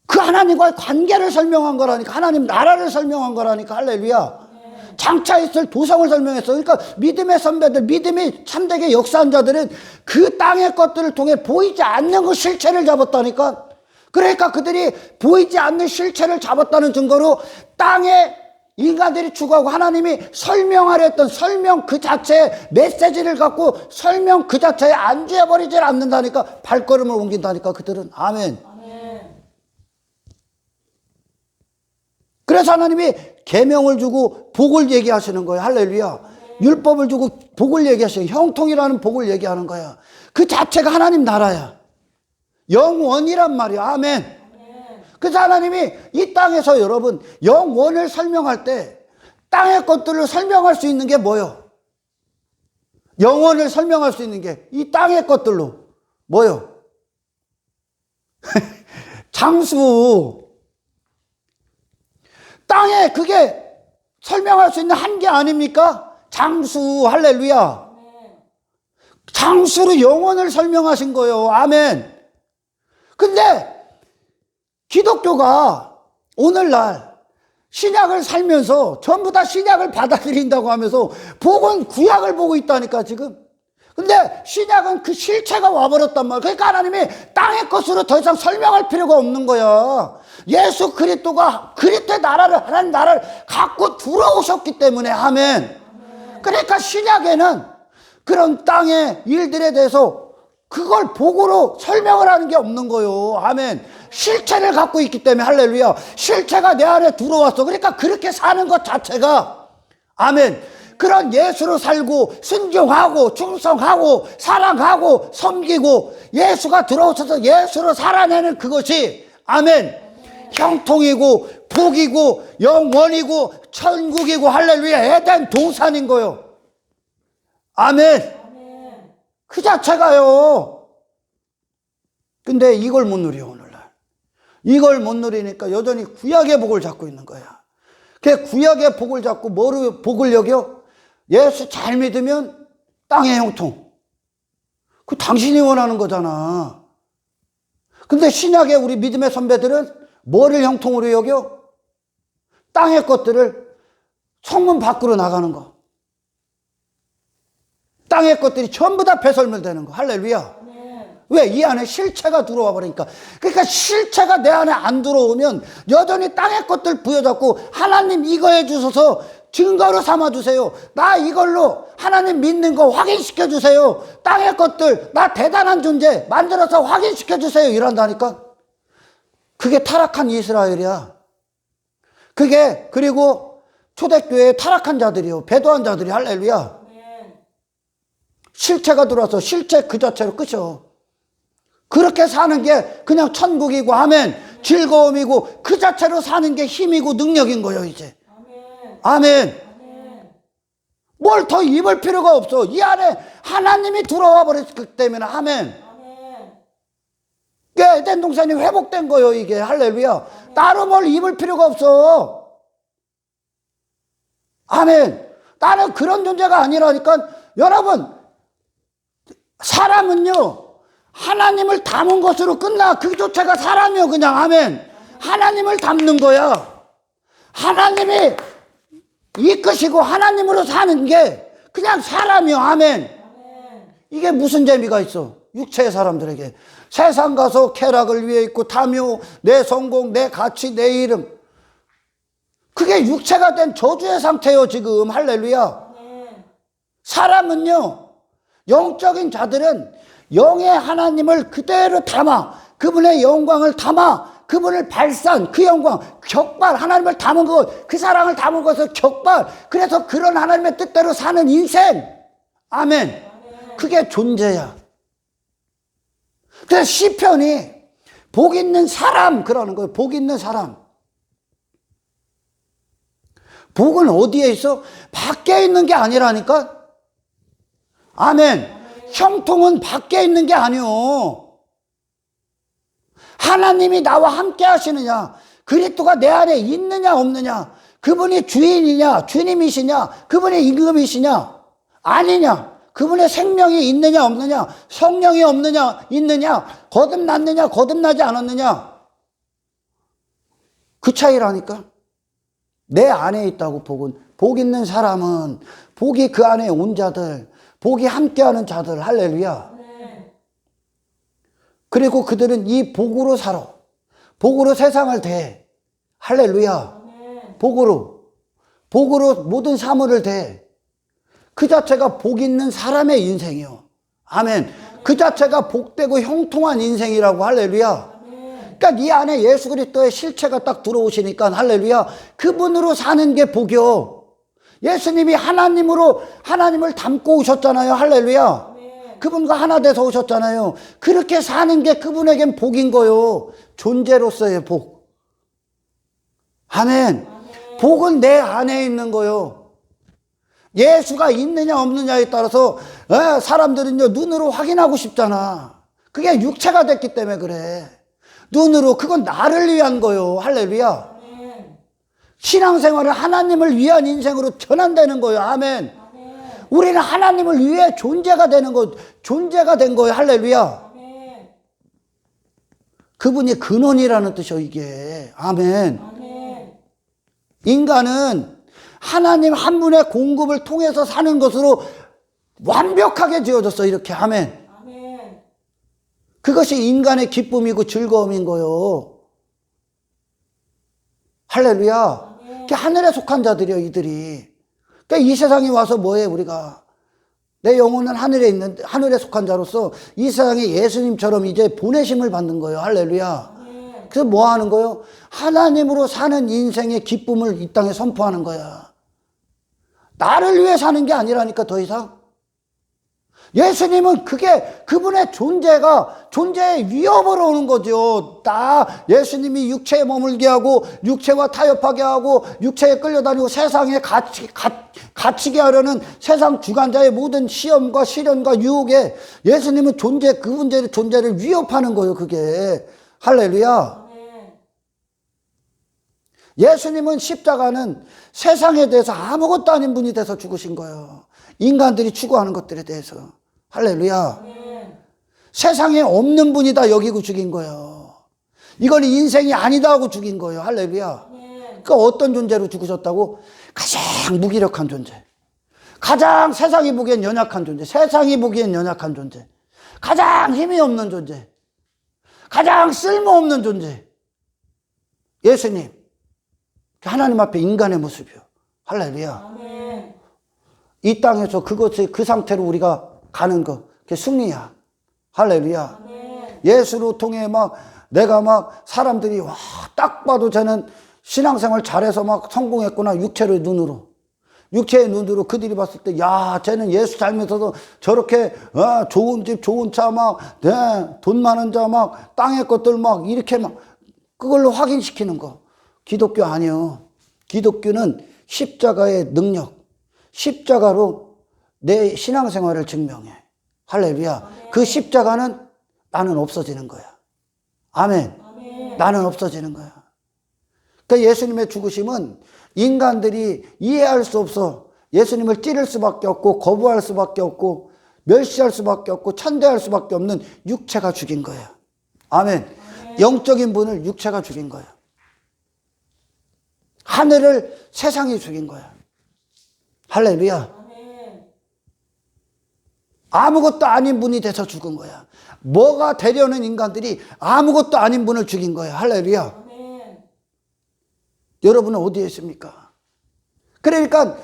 Speaker 1: 그 하나님과의 관계를 설명한 거라니까. 하나님 나라를 설명한 거라니까. 할렐루야. 장차 있을 도성을 설명했어. 그러니까 믿음의 선배들, 믿음이 참되게 역사한 자들은 그 땅의 것들을 통해 보이지 않는 그 실체를 잡았다니까. 그러니까 그들이 보이지 않는 실체를 잡았다는 증거로 땅에 인간들이 추구하고 하나님이 설명하려 했던 설명 그 자체의 메시지를 갖고 설명 그 자체에 안주해버리질 않는다니까. 발걸음을 옮긴다니까 그들은. 아멘. 그래서 하나님이 계명을 주고 복을 얘기하시는 거예요. 할렐루야. 율법을 주고 복을 얘기하시는, 형통이라는 복을 얘기하는 거야. 그 자체가 하나님 나라야. 영원이란 말이야. 아멘. 그래서 하나님이 이 땅에서 여러분 영원을 설명할 때 땅의 것들을 설명할 수 있는 게 뭐요? 영원을 설명할 수 있는 게 이 땅의 것들로 뭐요? 장수. 땅에 그게 설명할 수 있는 한계 아닙니까? 장수. 할렐루야. 장수로 영혼을 설명하신 거예요. 아멘. 근데 기독교가 오늘날 신약을 살면서 전부 다 신약을 받아들인다고 하면서 복은 구약을 보고 있다니까. 지금 근데 신약은 그 실체가 와버렸단 말이야. 그러니까 하나님이 땅의 것으로 더 이상 설명할 필요가 없는 거야. 예수 그리스도가 그리스도의 나라를, 하나님 나라를 갖고 들어오셨기 때문에. 아멘. 그러니까 신약에는 그런 땅의 일들에 대해서 그걸 복으로 설명을 하는 게 없는 거예요. 아멘. 실체를 갖고 있기 때문에. 할렐루야. 실체가 내 안에 들어왔어. 그러니까 그렇게 사는 것 자체가, 아멘, 그런 예수로 살고 순종하고 충성하고 사랑하고 섬기고 예수가 들어오셔서 예수로 살아내는 그것이, 아멘, 형통이고 복이고 영원이고 천국이고, 할렐루야, 에덴 동산인 거예요. 아멘. 그 자체가요. 근데 이걸 못 누려, 오늘날. 이걸 못 누리니까 여전히 구약의 복을 잡고 있는 거야. 그 구약의 복을 잡고 뭐로 복을 여겨? 예수 잘 믿으면 땅의 형통. 그 당신이 원하는 거잖아. 근데 신약의 우리 믿음의 선배들은 뭐를 형통으로 여겨? 땅의 것들을 성문 밖으로 나가는 거. 땅의 것들이 전부 다 배설물되는 거. 할렐루야. 왜? 이 안에 실체가 들어와 버리니까. 그러니까 실체가 내 안에 안 들어오면 여전히 땅의 것들 부여잡고, 하나님 이거 해주셔서 증거로 삼아주세요. 나 이걸로 하나님 믿는 거 확인시켜 주세요. 땅의 것들, 나 대단한 존재 만들어서 확인시켜 주세요. 이런다니까. 그게 타락한 이스라엘이야. 그게, 그리고 초대교회의 타락한 자들이요, 배도한 자들이. 할렐루야. 실체가 들어와서 실체 그 자체로 끝이요. 그렇게 사는 게 그냥 천국이고, 아멘, 즐거움이고 그 자체로 사는 게 힘이고 능력인 거예요, 이제. 아멘. 뭘 더 입을 필요가 없어. 이 안에 하나님이 들어와 버렸기 때문에. 아멘. 이게 에덴 동산이 회복된 거예요, 이게. 할렐루야. 따로 뭘 입을 필요가 없어. 아멘. 나는 그런 존재가 아니라니까. 여러분, 사람은요, 하나님을 담은 것으로 끝나. 그 자체가 사람이요, 그냥. 아멘. 하나님을 담는 거야. 하나님이 이끄시고 하나님으로 사는 게 그냥 사람이요. 아멘. 이게 무슨 재미가 있어, 육체의 사람들에게. 세상 가서 쾌락을 위해 있고 탐욕, 내 성공, 내 가치, 내 이름. 그게 육체가 된 저주의 상태요, 지금. 할렐루야. 사람은요, 영적인 자들은 영의 하나님을 그대로 담아, 그분의 영광을 담아, 그분을 발산, 그 영광, 격발, 하나님을 담은 것, 그 사랑을 담은 것을 격발. 그래서 그런 하나님의 뜻대로 사는 인생. 아멘. 그게 존재야. 그래서 시편이 복 있는 사람 그러는 거예요. 복 있는 사람. 복은 어디에 있어? 밖에 있는 게 아니라니까. 아멘. 형통은 밖에 있는 게 아니오. 하나님이 나와 함께 하시느냐, 그리스도가 내 안에 있느냐 없느냐, 그분이 주인이냐 주님이시냐, 그분의 임금이시냐 아니냐, 그분의 생명이 있느냐 없느냐, 성령이 없느냐 있느냐, 거듭났느냐 거듭나지 않았느냐, 그 차이라니까. 내 안에 있다고. 복은, 복 있는 사람은, 복이 그 안에 온 자들, 복이 함께하는 자들. 할렐루야. 그리고 그들은 이 복으로 살아. 복으로 세상을 대해. 할렐루야. 복으로 모든 사물을 대해. 그 자체가 복 있는 사람의 인생이요. 아멘. 그 자체가 복되고 형통한 인생이라고. 할렐루야. 그러니까 네 안에 예수 그리스도의 실체가 딱 들어오시니까, 할렐루야, 그분으로 사는 게 복이요. 예수님이 하나님을 담고 오셨잖아요. 할렐루야. 그분과 하나 돼서 오셨잖아요. 그렇게 사는 게 그분에겐 복인 거요. 존재로서의 복. 아멘. 복은 내 안에 있는 거요. 예수가 있느냐 없느냐에 따라서 사람들은요, 눈으로 확인하고 싶잖아. 그게 육체가 됐기 때문에 그래. 눈으로. 그건 나를 위한 거요. 할렐루야. 신앙생활은 하나님을 위한 인생으로 전환되는 거예요. 아멘. 우리는 하나님을 위해 존재가 되는 거, 존재가 된 거예요. 할렐루야. 그분이 근원이라는 뜻이요, 이게. 아멘. 인간은 하나님 한 분의 공급을 통해서 사는 것으로 완벽하게 지어졌어. 이렇게. 아멘.
Speaker 2: 아멘.
Speaker 1: 그것이 인간의 기쁨이고 즐거움인 거요. 할렐루야. 그게 하늘에 속한 자들이요, 이들이. 그러니까 이 세상에 와서 뭐해, 우리가. 내 영혼은 하늘에 있는, 하늘에 속한 자로서 이 세상에 예수님처럼 이제 보내심을 받는 거예요. 할렐루야. 그래서 뭐 하는 거예요? 하나님으로 사는 인생의 기쁨을 이 땅에 선포하는 거야. 나를 위해 사는 게 아니라니까, 더 이상. 예수님은 그게 그분의 존재의 위협으로 오는 거죠. 예수님이 육체에 머물게 하고 육체와 타협하게 하고 육체에 끌려다니고 세상에 갇히게 하려는 세상 주관자의 모든 시험과 시련과 유혹에 예수님은 그분의 존재를 위협하는 거예요. 그게. 할렐루야. 예수님은 십자가는 세상에 대해서 아무것도 아닌 분이 돼서 죽으신 거예요. 인간들이 추구하는 것들에 대해서. 할렐루야. 세상에 없는 분이다 여기고 죽인 거예요. 이건 인생이 아니다 하고 죽인 거예요. 할렐루야. 그러니까 어떤 존재로 죽으셨다고? 가장 무기력한 존재. 가장 세상이 보기엔 연약한 존재. 세상이 보기엔 연약한 존재. 가장 힘이 없는 존재. 가장 쓸모없는 존재. 예수님. 하나님 앞에 인간의 모습이요. 할렐루야. 이 땅에서 그 상태로 우리가 가는 거, 그게 승리야. 할렐루야. 예수로 통해 내가 사람들이, 딱 봐도 쟤는 신앙생활 잘해서 성공했구나. 육체의 눈으로 그들이 봤을 때, 쟤는 예수 닮면서도 저렇게, 좋은 집, 좋은 차, 돈 많은 자, 땅의 것들 이렇게 그걸로 확인시키는 거. 기독교 아니요. 기독교는 십자가의 능력, 십자가로 내 신앙생활을 증명해. 할렐루야. 아멘. 그 십자가는 나는 없어지는 거야. 아멘. 아멘. 나는 없어지는 거야. 그러니까 예수님의 죽으심은 인간들이 이해할 수 없어. 예수님을 찌를 수밖에 없고 거부할 수밖에 없고 멸시할 수밖에 없고 천대할 수밖에 없는 육체가 죽인 거야. 아멘. 아멘. 영적인 분을 육체가 죽인 거야. 하늘을 세상이 죽인 거야. 할렐루야. 아무것도 아닌 분이 돼서 죽은 거야. 뭐가 되려는 인간들이 아무것도 아닌 분을 죽인 거야. 할렐루야. 여러분은 어디에 있습니까? 그러니까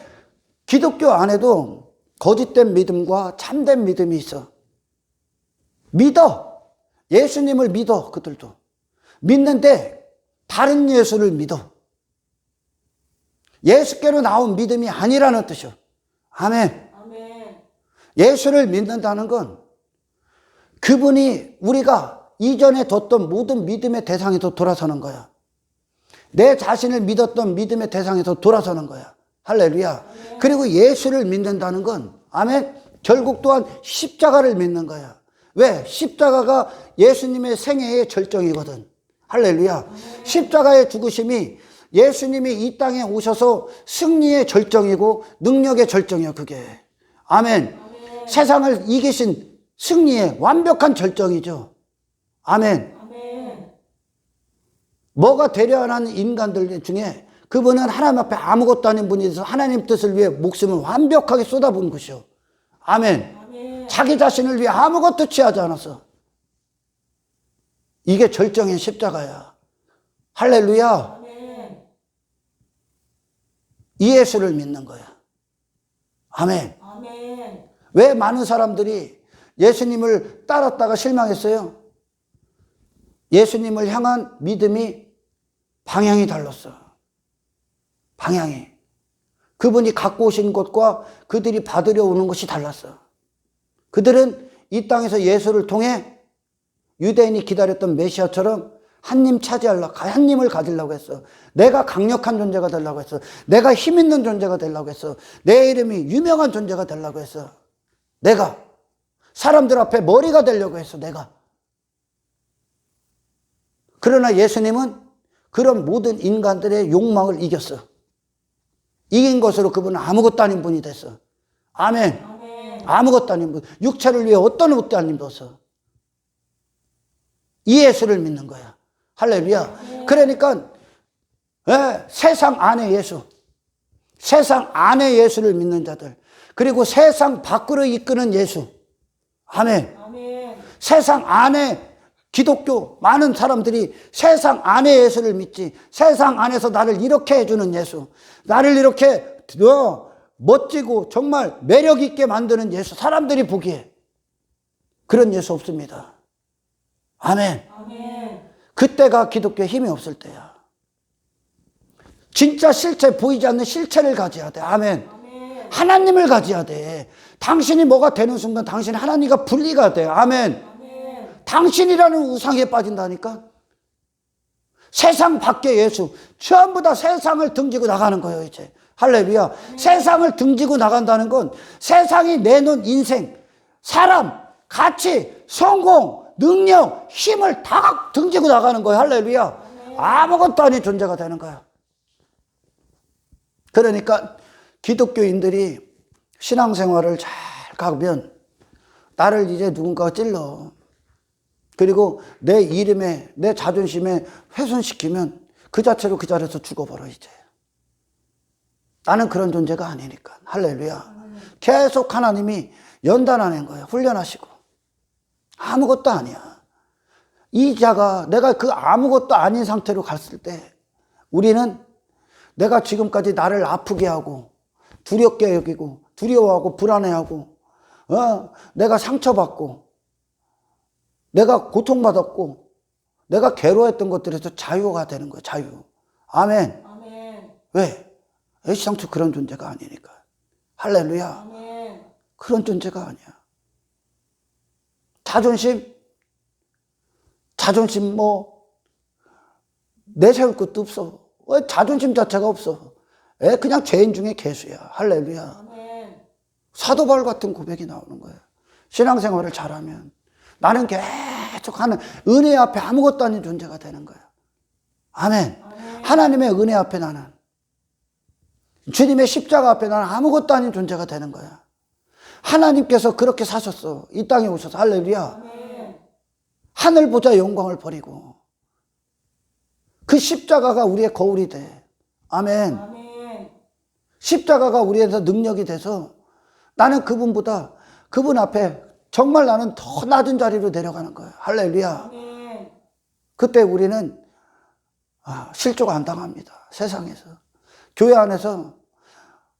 Speaker 1: 기독교 안에도 거짓된 믿음과 참된 믿음이 있어. 믿어. 예수님을 믿어. 그들도. 믿는데 다른 예수를 믿어. 예수께로 나온 믿음이 아니라는 뜻이요. 아멘. 아멘. 예수를 믿는다는 건 그분이 우리가 이전에 뒀던 모든 믿음의 대상에서 돌아서는 거야. 내 자신을 믿었던 믿음의 대상에서 돌아서는 거야. 할렐루야. 아멘. 그리고 예수를 믿는다는 건 아멘. 결국 또한 십자가를 믿는 거야. 왜? 십자가가 예수님의 생애의 절정이거든. 할렐루야. 아멘. 십자가의 죽으심이 예수님이 이 땅에 오셔서 승리의 절정이고 능력의 절정이야, 그게. 아멘. 아멘. 세상을 이기신 승리의 완벽한 절정이죠. 아멘. 아멘. 뭐가 되려 하는 인간들 중에 그분은 하나님 앞에 아무것도 아닌 분이 돼서 하나님 뜻을 위해 목숨을 완벽하게 쏟아부은 것이요. 아멘. 아멘. 자기 자신을 위해 아무것도 취하지 않았어. 이게 절정의 십자가야. 할렐루야. 이 예수를 믿는 거야. 아멘. 아멘. 왜 많은 사람들이 예수님을 따랐다가 실망했어요? 예수님을 향한 믿음이 방향이 달랐어. 방향이. 그분이 갖고 오신 것과 그들이 받으려 오는 것이 달랐어. 그들은 이 땅에서 예수를 통해 유대인이 기다렸던 메시아처럼 한 힘을 가지려고 했어. 내가 강력한 존재가 되려고 했어. 내가 힘 있는 존재가 되려고 했어. 내 이름이 유명한 존재가 되려고 했어. 내가 사람들 앞에 머리가 되려고 했어. 내가. 그러나 예수님은 그런 모든 인간들의 욕망을 이겼어. 이긴 것으로 그분은 아무것도 아닌 분이 됐어. 아멘. 아멘. 아무것도 아닌 분. 육체를 위해 어떤 것도 안 입었어. 이 예수를 믿는 거야. 할렐루야. 그러니까 세상 안에 예수, 세상 안에 예수를 믿는 자들, 그리고 세상 밖으로 이끄는 예수. 아멘.
Speaker 2: 아멘.
Speaker 1: 세상 안에 기독교 많은 사람들이 세상 안에 예수를 믿지, 세상 안에서 나를 이렇게 해주는 예수, 나를 이렇게 멋지고 정말 매력 있게 만드는 예수, 사람들이 보기에 그런 예수 없습니다. 아멘.
Speaker 2: 아멘.
Speaker 1: 그때가 기독교에 힘이 없을 때야. 진짜 실체, 보이지 않는 실체를 가져야 돼. 아멘.
Speaker 2: 아멘.
Speaker 1: 하나님을 가져야 돼. 당신이 뭐가 되는 순간 당신이 하나님과 분리가 돼. 아멘.
Speaker 2: 아멘.
Speaker 1: 당신이라는 우상에 빠진다니까. 세상 밖에 예수, 전부 다 세상을 등지고 나가는 거예요. 이제 할렐루야. 세상을 등지고 나간다는 건 세상이 내놓은 인생, 사람, 가치, 성공, 능력, 힘을 다 등지고 나가는 거예요. 할렐루야. 아무것도 아닌 존재가 되는 거야. 그러니까 기독교인들이 신앙생활을 잘 가면 나를 이제 누군가가 찔러. 그리고 내 이름에, 내 자존심에 훼손시키면 그 자체로 그 자리에서 죽어버려 이제. 나는 그런 존재가 아니니까. 할렐루야. 계속 하나님이 연단하는 거예요. 훈련하시고. 아무것도 아니야. 이 자가 내가 그 아무것도 아닌 상태로 갔을 때 우리는 내가 지금까지 나를 아프게 하고 두렵게 여기고 두려워하고 불안해하고 내가 상처받고 내가 고통받았고 내가 괴로워했던 것들에서 자유가 되는 거예요. 자유. 아멘.
Speaker 2: 아멘.
Speaker 1: 왜? 애시당초 그런 존재가 아니니까. 할렐루야.
Speaker 2: 아멘.
Speaker 1: 그런 존재가 아니야. 자존심 내세울 것도 없어. 자존심 자체가 없어. 그냥 죄인 중에 개수야. 할렐루야.
Speaker 2: 아멘.
Speaker 1: 사도 바울 같은 고백이 나오는 거야. 신앙생활을 잘하면 나는 계속 하는 은혜 앞에 아무것도 아닌 존재가 되는 거야. 아멘.
Speaker 2: 아멘.
Speaker 1: 하나님의 은혜 앞에 나는, 주님의 십자가 앞에 나는 아무것도 아닌 존재가 되는 거야. 하나님께서 그렇게 사셨어. 이 땅에 오셔서. 할렐루야.
Speaker 2: 아멘.
Speaker 1: 하늘 보자 영광을 버리고 그 십자가가 우리의 거울이 돼. 아멘.
Speaker 2: 아멘.
Speaker 1: 십자가가 우리에서 능력이 돼서 나는 그분보다, 그분 앞에 정말 나는 더 낮은 자리로 내려가는 거야. 할렐루야.
Speaker 2: 아멘.
Speaker 1: 그때 우리는 실족 안 당합니다. 세상에서. 교회 안에서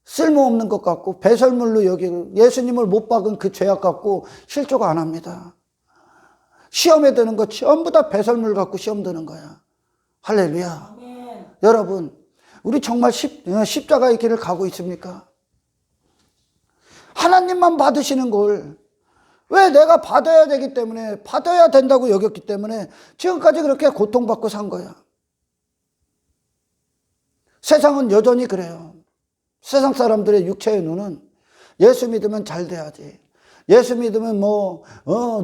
Speaker 1: 쓸모없는 것 같고 배설물로 여기고 예수님을 못 박은 그 죄악 갖고 실족 안 합니다. 시험에 드는 거 전부 다 배설물 갖고 시험 드는 거야. 할렐루야.
Speaker 2: 아멘.
Speaker 1: 여러분, 우리 정말 십자가의 길을 가고 있습니까? 하나님만 받으시는 걸 왜 내가 받아야 되기 때문에, 받아야 된다고 여겼기 때문에 지금까지 그렇게 고통받고 산 거야. 세상은 여전히 그래요. 세상 사람들의 육체의 눈은 예수 믿으면 잘 돼야지. 예수 믿으면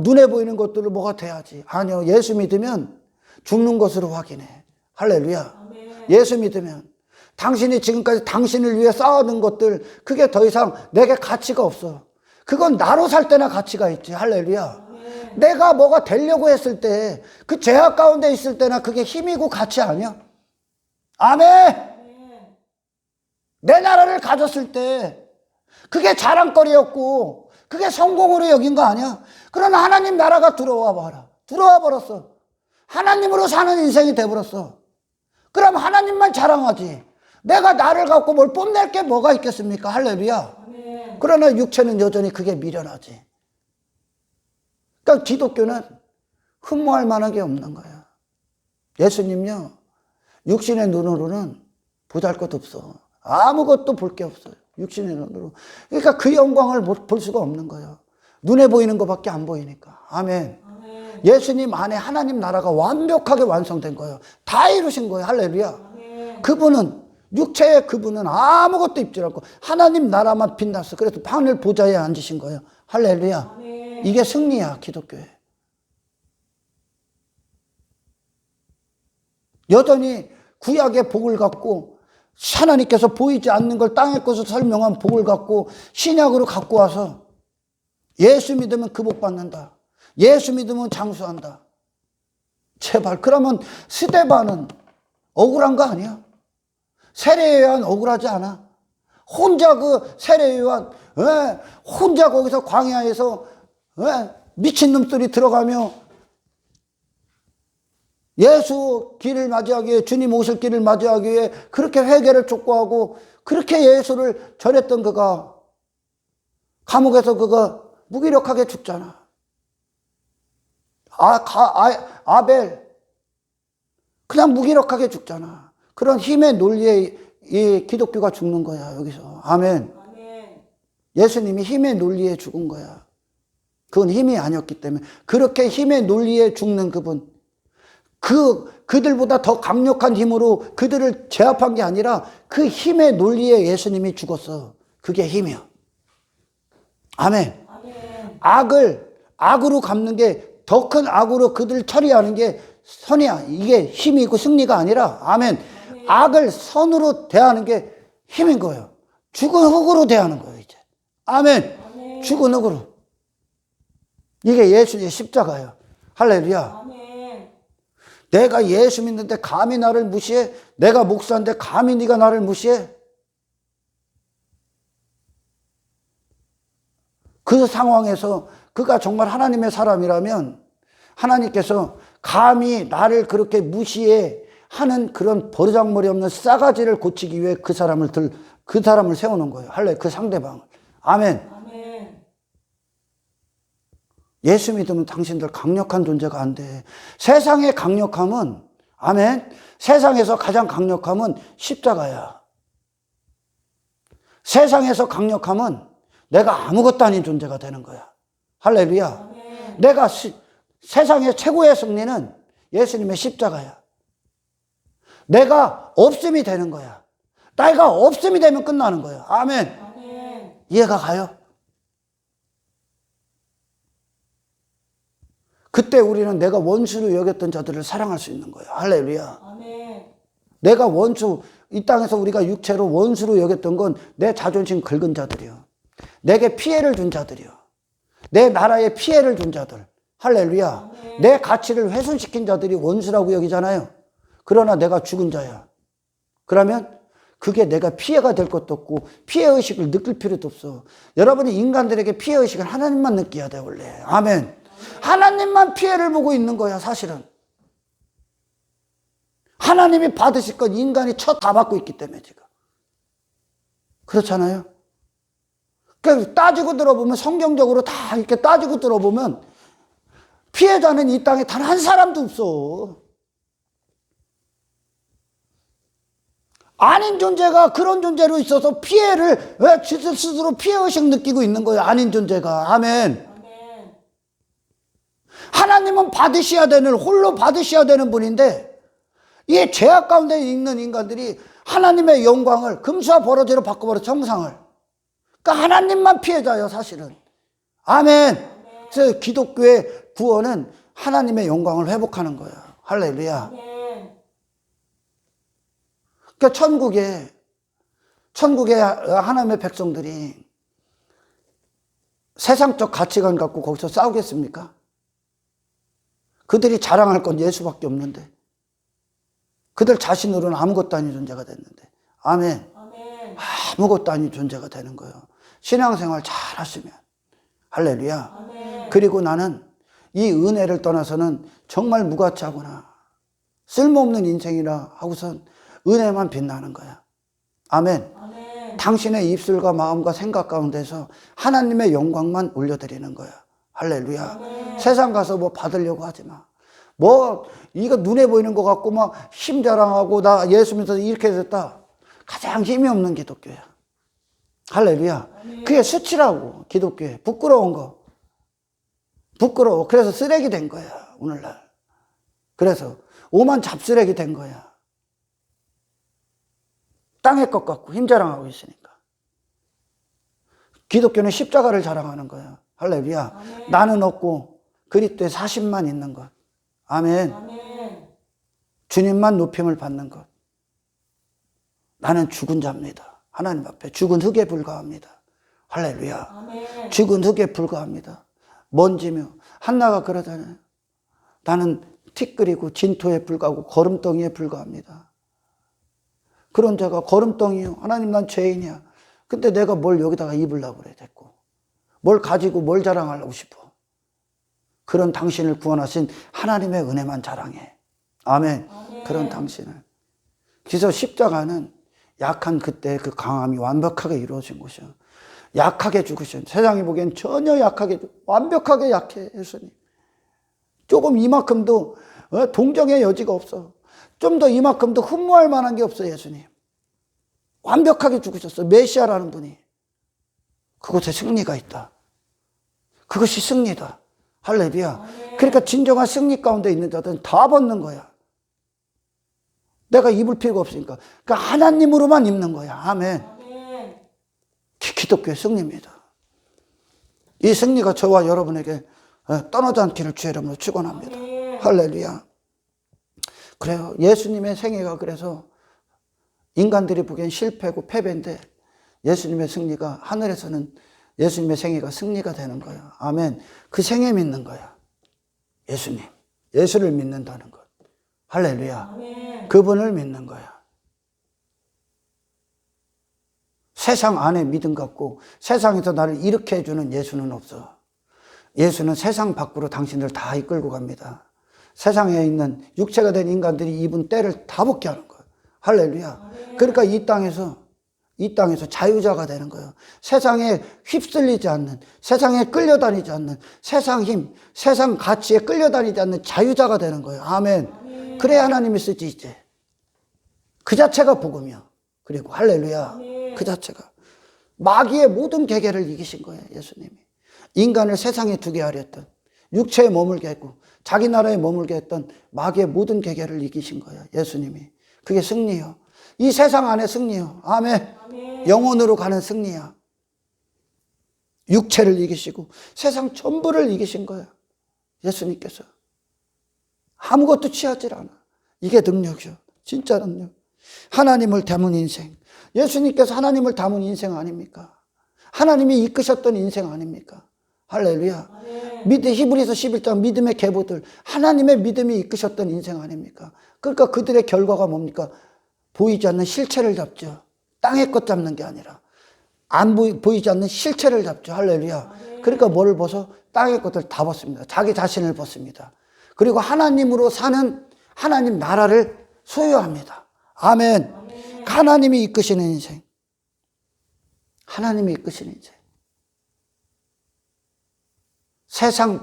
Speaker 1: 눈에 보이는 것들로 뭐가 돼야지. 아니요. 예수 믿으면 죽는 것으로 확인해. 할렐루야.
Speaker 2: 아멘.
Speaker 1: 예수 믿으면 당신이 지금까지 당신을 위해 쌓아둔 것들, 그게 더 이상 내게 가치가 없어. 그건 나로 살 때나 가치가 있지. 할렐루야.
Speaker 2: 아멘.
Speaker 1: 내가 뭐가 되려고 했을 때, 그 죄악 가운데 있을 때나 그게 힘이고 가치 아니야. 아멘.
Speaker 2: 아멘.
Speaker 1: 내 나라를 가졌을 때 그게 자랑거리였고 그게 성공으로 여긴 거 아니야. 그러나 하나님 나라가 들어와 버렸어. 하나님으로 사는 인생이 돼버렸어. 그럼 하나님만 자랑하지. 내가 나를 갖고 뭘 뽐낼 게 뭐가 있겠습니까? 할렐루야.
Speaker 2: 아멘.
Speaker 1: 그러나 육체는 여전히 그게 미련하지. 그러니까 기독교는 흠모할 만한 게 없는 거야. 예수님요, 육신의 눈으로는 보잘것 없어. 아무것도 볼 게 없어요. 육신의 눈으로. 그러니까 그 영광을 볼 수가 없는 거예요. 눈에 보이는 것밖에 안 보이니까. 아멘.
Speaker 2: 아멘.
Speaker 1: 예수님 안에 하나님 나라가 완벽하게 완성된 거예요. 다 이루신 거예요. 할렐루야.
Speaker 2: 아멘.
Speaker 1: 그분은, 육체의 그분은 아무것도 입지 않고 하나님 나라만 빛났어. 그래서 하늘 보좌에 앉으신 거예요. 할렐루야.
Speaker 2: 아멘.
Speaker 1: 이게 승리야, 기독교에. 여전히 구약의 복을 갖고 하나님께서 보이지 않는 걸 땅의 것을 설명한 복을 갖고 신약으로 갖고 와서 예수 믿으면 그 복 받는다. 예수 믿으면 장수한다. 제발. 그러면 스데반은 억울한 거 아니야? 세례요한 억울하지 않아? 혼자 그 세례요한 혼자 거기서 광야에서 미친놈들이 들어가며 예수 길을 맞이하기 위해, 주님 오실 길을 맞이하기 위해 그렇게 회개를 촉구하고 그렇게 예수를 전했던 그가 감옥에서 그가 무기력하게 죽잖아. 아벨 그냥 무기력하게 죽잖아. 그런 힘의 논리에 이 기독교가 죽는 거야, 여기서. 아멘.
Speaker 2: 아멘.
Speaker 1: 예수님이 힘의 논리에 죽은 거야. 그건 힘이 아니었기 때문에. 그렇게 힘의 논리에 죽는 그분, 그들보다 더 강력한 힘으로 그들을 제압한 게 아니라 그 힘의 논리에 예수님이 죽었어. 그게 힘이야. 아멘.
Speaker 2: 아멘.
Speaker 1: 악으로 갚는 게, 더 큰 악으로 그들을 처리하는 게 선이야. 이게 힘이고 승리가 아니라, 아멘. 악을 선으로 대하는 게 힘인 거예요. 죽은 흙으로 대하는 거예요, 이제. 아멘.
Speaker 2: 아멘.
Speaker 1: 죽은 흙으로. 이게 예수의 십자가예요. 할렐루야.
Speaker 2: 아멘.
Speaker 1: 내가 예수 믿는데 감히 나를 무시해? 내가 목사인데 감히 네가 나를 무시해? 그 상황에서 그가 정말 하나님의 사람이라면 하나님께서 감히 나를 그렇게 무시해 하는 그런 버르장머리 없는 싸가지를 고치기 위해 그 사람을 세우는 거예요. 할렐루야. 그 상대방을. 아멘.
Speaker 2: 아멘.
Speaker 1: 예수 믿으면 당신들 강력한 존재가 안 돼. 세상의 강력함은, 아멘. 세상에서 가장 강력함은 십자가야. 세상에서 강력함은 내가 아무것도 아닌 존재가 되는 거야. 할렐루야.
Speaker 2: 아멘.
Speaker 1: 내가 세상의 최고의 승리는 예수님의 십자가야. 내가 없음이 되는 거야. 내가 없음이 되면 끝나는 거야. 아멘.
Speaker 2: 아멘.
Speaker 1: 이해가 가요? 그때 우리는 내가 원수로 여겼던 자들을 사랑할 수 있는 거예요. 할렐루야.
Speaker 2: 아멘.
Speaker 1: 내가 이 땅에서 우리가 육체로 원수로 여겼던 건 내 자존심 긁은 자들이요. 내게 피해를 준 자들이요. 내 나라에 피해를 준 자들. 할렐루야.
Speaker 2: 아멘.
Speaker 1: 내 가치를 훼손시킨 자들이 원수라고 여기잖아요. 그러나 내가 죽은 자야. 그러면 그게 내가 피해가 될 것도 없고 피해의식을 느낄 필요도 없어. 여러분이 인간들에게 피해의식을 하나님만 느껴야 돼, 원래. 아멘. 하나님만 피해를 보고 있는 거야, 사실은. 하나님이 받으실 건 인간이 다 받고 있기 때문에 지금. 그렇잖아요? 그러니까 따지고 들어보면, 성경적으로 다 이렇게 따지고 들어보면 피해자는 이 땅에 단 한 사람도 없어. 아닌 존재가 그런 존재로 있어서 피해를 왜 스스로 피해의식 느끼고 있는 거예요, 아닌 존재가. 아멘.
Speaker 2: 아멘.
Speaker 1: 하나님은 받으셔야 되는, 홀로 받으셔야 되는 분인데 이 죄악 가운데 있는 인간들이 하나님의 영광을 금수와 버러지로 바꿔버려, 정상을. 그러니까 하나님만 피해자예요, 사실은. 아멘. 그래서 기독교의 구원은 하나님의 영광을 회복하는 거예요. 할렐루야.
Speaker 2: 아멘.
Speaker 1: 그러니까 천국의 하나님의 백성들이 세상적 가치관 갖고 거기서 싸우겠습니까? 그들이 자랑할 건 예수밖에 없는데, 그들 자신으로는 아무것도 아닌 존재가 됐는데. 아멘.
Speaker 2: 아멘.
Speaker 1: 아무것도 아닌 존재가 되는 거예요. 신앙생활 잘 하시면. 할렐루야.
Speaker 2: 아멘.
Speaker 1: 그리고 나는 이 은혜를 떠나서는 정말 무가치하구나, 쓸모없는 인생이라 하고선 은혜만 빛나는 거야. 아멘.
Speaker 2: 아멘.
Speaker 1: 당신의 입술과 마음과 생각 가운데서 하나님의 영광만 올려드리는 거야. 할렐루야.
Speaker 2: 아멘.
Speaker 1: 세상 가서 뭐 받으려고 하지 마. 이거 눈에 보이는 것 같고 막 힘 자랑하고 나 예수 믿어서 이렇게 됐다. 가장 힘이 없는 기독교야. 할렐루야. 그게 수치라고, 기독교에. 부끄러운 거. 부끄러워. 그래서 쓰레기 된 거야, 오늘날. 그래서 오만 잡쓰레기 된 거야. 땅의 것 같고 힘 자랑하고 있으니까. 기독교는 십자가를 자랑하는 거야. 할렐루야.
Speaker 2: 아멘.
Speaker 1: 나는 없고 그리스도의 사심만 있는 것. 아멘.
Speaker 2: 아멘.
Speaker 1: 주님만 높임을 받는 것. 나는 죽은 자입니다. 하나님 앞에 죽은 흙에 불과합니다. 할렐루야.
Speaker 2: 아멘.
Speaker 1: 죽은 흙에 불과합니다. 먼지며. 한나가 그러잖아요. 나는 티끌이고 진토에 불과하고 거름덩이에 불과합니다. 그런 자가 거름덩이요. 하나님, 난 죄인이야. 근데 내가 뭘 여기다가 입으려고 그래, 됐고. 뭘 가지고 뭘 자랑하려고 싶어. 그런 당신을 구원하신 하나님의 은혜만 자랑해. 아멘. 그런 당신을. 그래서 십자가는 약한 그때 그 강함이 완벽하게 이루어진 것이야. 약하게 죽으신, 세상이 보기엔 전혀 완벽하게 약해, 예수님. 조금 이만큼도 동정의 여지가 없어. 좀 더 이만큼도 흠모할 만한 게 없어, 예수님. 완벽하게 죽으셨어, 메시아라는 분이. 그곳에 승리가 있다. 그것이 승리다. 할렐루야. 그러니까 진정한 승리 가운데 있는 자들은 다 벗는 거야. 내가 입을 필요가 없으니까. 그러니까 하나님으로만 입는 거야. 아멘. 기독교의 승리입니다. 이 승리가 저와 여러분에게 떠나지 않기를 주의 이름으로 축원합니다. 할렐루야. 그래요. 예수님의 생애가 그래서 인간들이 보기엔 실패고 패배인데 예수님의 승리가 하늘에서는 예수님의 생애가 승리가 되는 거예요. 아멘. 그 생애 믿는 거야. 예수님. 예수를 믿는다는 것. 할렐루야. 그분을 믿는 거야. 세상 안에 믿음 갖고 세상에서 나를 이렇게 해주는 예수는 없어. 예수는 세상 밖으로 당신들 다 이끌고 갑니다. 세상에 있는 육체가 된 인간들이 입은 때를 다 벗게 하는 거예요. 할렐루야. 그러니까 이 땅에서 자유자가 되는 거예요. 세상에 휩쓸리지 않는, 세상에 끌려다니지 않는, 세상 힘, 세상 가치에 끌려다니지 않는 자유자가 되는 거예요. 아멘. 그래야 하나님이 쓰지 이제. 그 자체가 복음이야. 그리고 할렐루야. 그 자체가. 마귀의 모든 계계를 이기신 거예요, 예수님이. 인간을 세상에 두게 하려 했던, 육체에 머물게 했고 자기 나라에 머물게 했던 마귀의 모든 계계를 이기신 거예요, 예수님이. 그게 승리예요. 이 세상 안에 승리요. 아멘. 영혼으로 가는 승리야. 육체를 이기시고 세상 전부를 이기신 거예요, 예수님께서. 아무것도 취하지 않아. 이게 능력이요. 진짜 능력. 하나님을 닮은 인생. 예수님께서 하나님을 닮은 인생 아닙니까? 하나님이 이끄셨던 인생 아닙니까? 할렐루야. 히브리서 11장 믿음의 계보들, 하나님의 믿음이 이끄셨던 인생 아닙니까? 그러니까 그들의 결과가 뭡니까? 보이지 않는 실체를 잡죠. 땅의 것 잡는 게 아니라 보이지 않는 실체를 잡죠. 할렐루야. 그러니까 뭐를 벗어? 땅의 것들 다 벗습니다. 자기 자신을 벗습니다. 그리고 하나님으로 사는 하나님 나라를 소유합니다. 아멘. 하나님이 이끄시는 인생. 하나님이 이끄시는 인생. 세상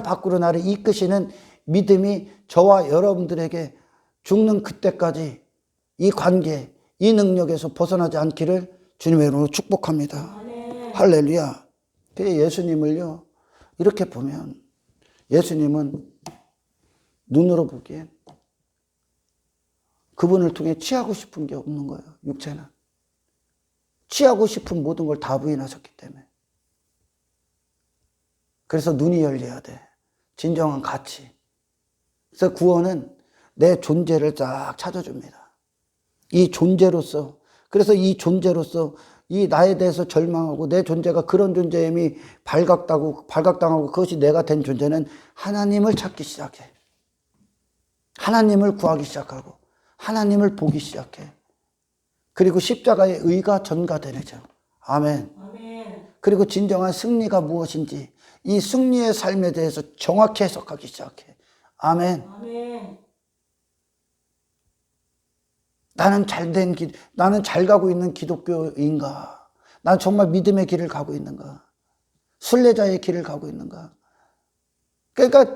Speaker 1: 밖으로 나를 이끄시는 믿음이 저와 여러분들에게 죽는 그때까지 이 관계, 이 능력에서 벗어나지 않기를 주님의 이름으로 축복합니다. 할렐루야. 예수님을요, 이렇게 보면 예수님은 눈으로 보기엔 그분을 통해 취하고 싶은 게 없는 거예요, 육체는. 취하고 싶은 모든 걸 다 부인하셨기 때문에. 그래서 눈이 열려야 돼. 진정한 가치. 그래서 구원은 내 존재를 쫙 찾아줍니다. 이 존재로서, 그래서 이 존재로서 이 나에 대해서 절망하고 내 존재가 그런 존재임이 발각당하고 그것이 내가 된 존재는 하나님을 찾기 시작해. 하나님을 구하기 시작하고 하나님을 보기 시작해. 그리고 십자가의 의가 전가되죠. 아멘. 그리고 진정한 승리가 무엇인지 이 승리의 삶에 대해서 정확히 해석하기 시작해. 아멘. 나는 나는 잘 가고 있는 기독교인가? 난 정말 믿음의 길을 가고 있는가? 순례자의 길을 가고 있는가? 그러니까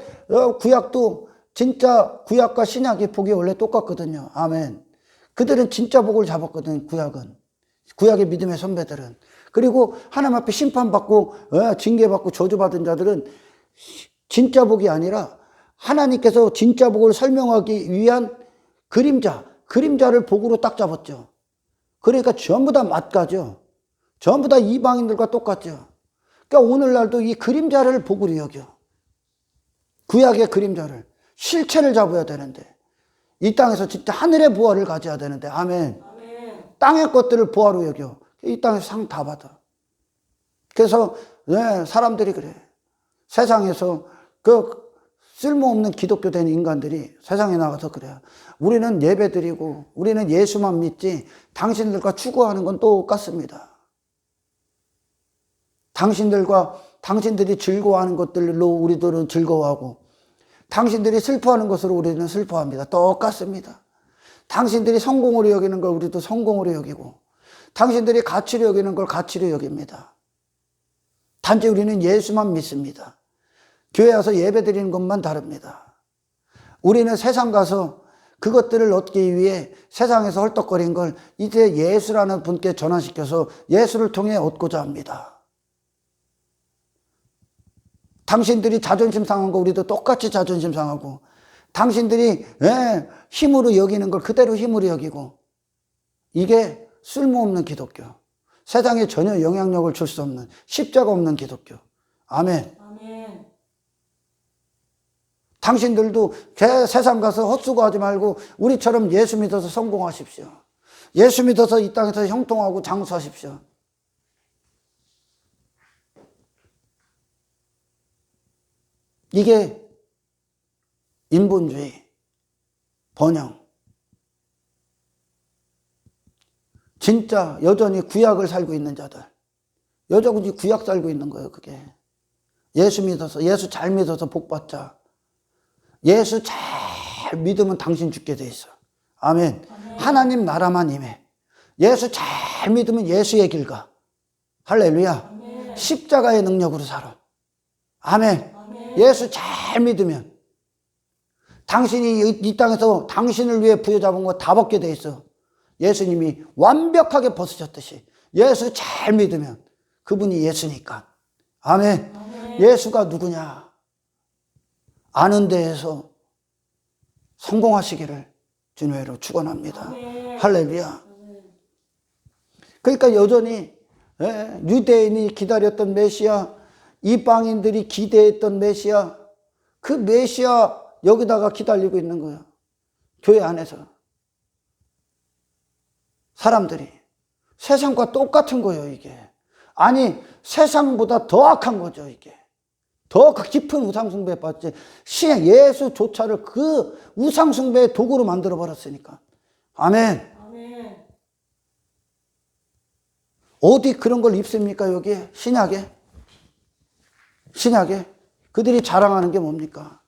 Speaker 1: 구약도 진짜 구약과 신약이 복이 원래 똑같거든요. 아멘. 그들은 진짜 복을 잡았거든, 구약은. 구약의 믿음의 선배들은. 그리고 하나님 앞에 심판받고 징계받고 저주받은 자들은 진짜 복이 아니라 하나님께서 진짜 복을 설명하기 위한 그림자를 복으로 딱 잡았죠. 그러니까 전부 다 맞가죠. 전부 다 이방인들과 똑같죠. 그러니까 오늘날도 이 그림자를 복으로 여겨. 구약의 그림자를, 실체를 잡아야 되는데 이 땅에서 진짜 하늘의 부활을 가져야 되는데 아멘. 땅의 것들을 부활로 여겨. 이 땅에서 상 다 받아. 그래서 사람들이 그래. 세상에서 쓸모없는 기독교 된 인간들이 세상에 나가서 그래요. 우리는 예배드리고 우리는 예수만 믿지 당신들과 추구하는 건 똑같습니다. 당신들이 즐거워하는 것들로 우리들은 즐거워하고 당신들이 슬퍼하는 것으로 우리는 슬퍼합니다. 똑같습니다. 당신들이 성공으로 여기는 걸 우리도 성공으로 여기고 당신들이 가치로 여기는 걸 가치로 여깁니다. 단지 우리는 예수만 믿습니다. 교회 와서 예배 드리는 것만 다릅니다. 우리는 세상 가서 그것들을 얻기 위해 세상에서 헐떡거린 걸 이제 예수라는 분께 전환시켜서 예수를 통해 얻고자 합니다. 당신들이 자존심 상한 거 우리도 똑같이 자존심 상하고 당신들이 힘으로 여기는 걸 그대로 힘으로 여기고 이게 쓸모없는 기독교. 세상에 전혀 영향력을 줄 수 없는 십자가 없는 기독교. 아멘.
Speaker 2: 아멘.
Speaker 1: 당신들도 세상 가서 헛수고하지 말고 우리처럼 예수 믿어서 성공하십시오. 예수 믿어서 이 땅에서 형통하고 장수하십시오. 이게 인본주의, 번영. 진짜 여전히 구약을 살고 있는 자들. 여전히 구약 살고 있는 거예요, 그게. 예수 믿어서, 예수 잘 믿어서 복 받자. 예수 잘 믿으면 당신 죽게 돼 있어. 아멘. 아멘. 하나님 나라만 임해. 예수 잘 믿으면 예수의 길 가. 할렐루야. 아멘. 십자가의 능력으로 살아. 아멘. 아멘. 예수 잘 믿으면 당신이 이 땅에서 당신을 위해 부여잡은 거 다 벗게 돼 있어. 예수님이 완벽하게 벗으셨듯이 예수 잘 믿으면 그분이 예수니까. 아멘. 아멘. 예수가 누구냐? 아는 데에서 성공하시기를 주님으로 축원합니다. 아멘. 할렐루야. 아멘. 그러니까 여전히 유대인이 기다렸던 메시아, 이방인들이 기대했던 메시아, 그 메시아 여기다가 기다리고 있는 거예요. 교회 안에서. 사람들이 세상과 똑같은 거예요, 이게. 아니, 세상보다 더 악한 거죠, 이게. 더 깊은 우상숭배에 빠졌지. 예수조차를 그 우상숭배의 도구로 만들어버렸으니까. 아멘. 아멘. 어디 그런 걸 입습니까, 여기에? 신약에? 신약에? 그들이 자랑하는 게 뭡니까?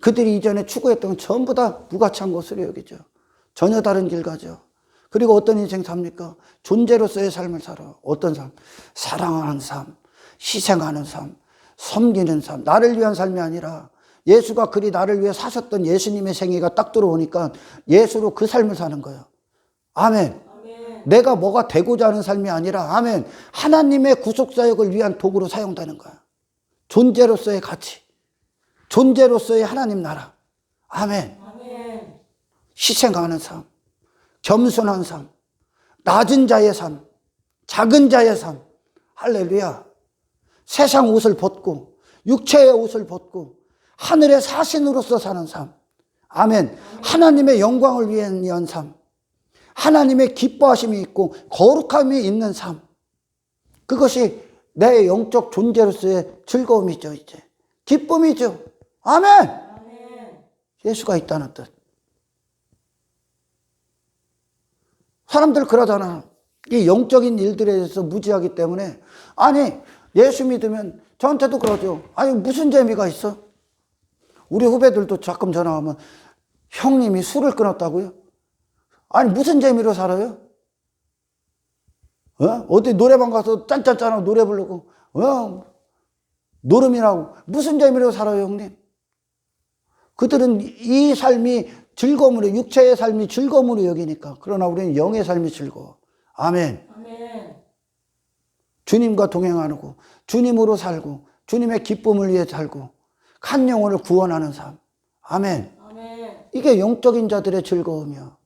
Speaker 1: 그들이 이전에 추구했던 건 전부 다 무가치한 것으로 여기죠. 전혀 다른 길 가죠. 그리고 어떤 인생 삽니까? 존재로서의 삶을 살아. 어떤 삶? 사랑하는 삶, 희생하는 삶, 섬기는 삶. 나를 위한 삶이 아니라 예수가 그리 나를 위해 사셨던 예수님의 생애가 딱 들어오니까 예수로 그 삶을 사는 거예요. 아멘. 아멘. 내가 뭐가 되고자 하는 삶이 아니라 아멘. 하나님의 구속사역을 위한 도구로 사용되는 거야. 존재로서의 가치, 존재로서의 하나님 나라. 아멘. 아멘. 희생하는 삶, 겸손한 삶, 낮은 자의 삶, 작은 자의 삶. 할렐루야. 세상 옷을 벗고 육체의 옷을 벗고 하늘의 사신으로서 사는 삶. 아멘. 하나님의 영광을 위한 삶, 하나님의 기뻐하심이 있고 거룩함이 있는 삶. 그것이 내 영적 존재로서의 즐거움이죠. 이제 기쁨이죠. 아멘. 아멘. 예수가 있다는 뜻. 사람들 그러잖아. 이 영적인 일들에 대해서 무지하기 때문에. 아니, 예수 믿으면 저한테도 그러죠. 아니, 무슨 재미가 있어? 우리 후배들도 가끔 전화하면 형님이 술을 끊었다고요? 아니, 무슨 재미로 살아요? 어디 노래방 가서 짠짠짠하고 노래 부르고 노름이라고 무슨 재미로 살아요, 형님? 그들은 이 삶이 즐거움으로, 육체의 삶이 즐거움으로 여기니까. 그러나 우리는 영의 삶이 즐거워. 아멘. 아멘. 주님과 동행하고 주님으로 살고 주님의 기쁨을 위해 살고 한 영혼을 구원하는 삶. 아멘. 아멘. 이게 영적인 자들의 즐거움이야.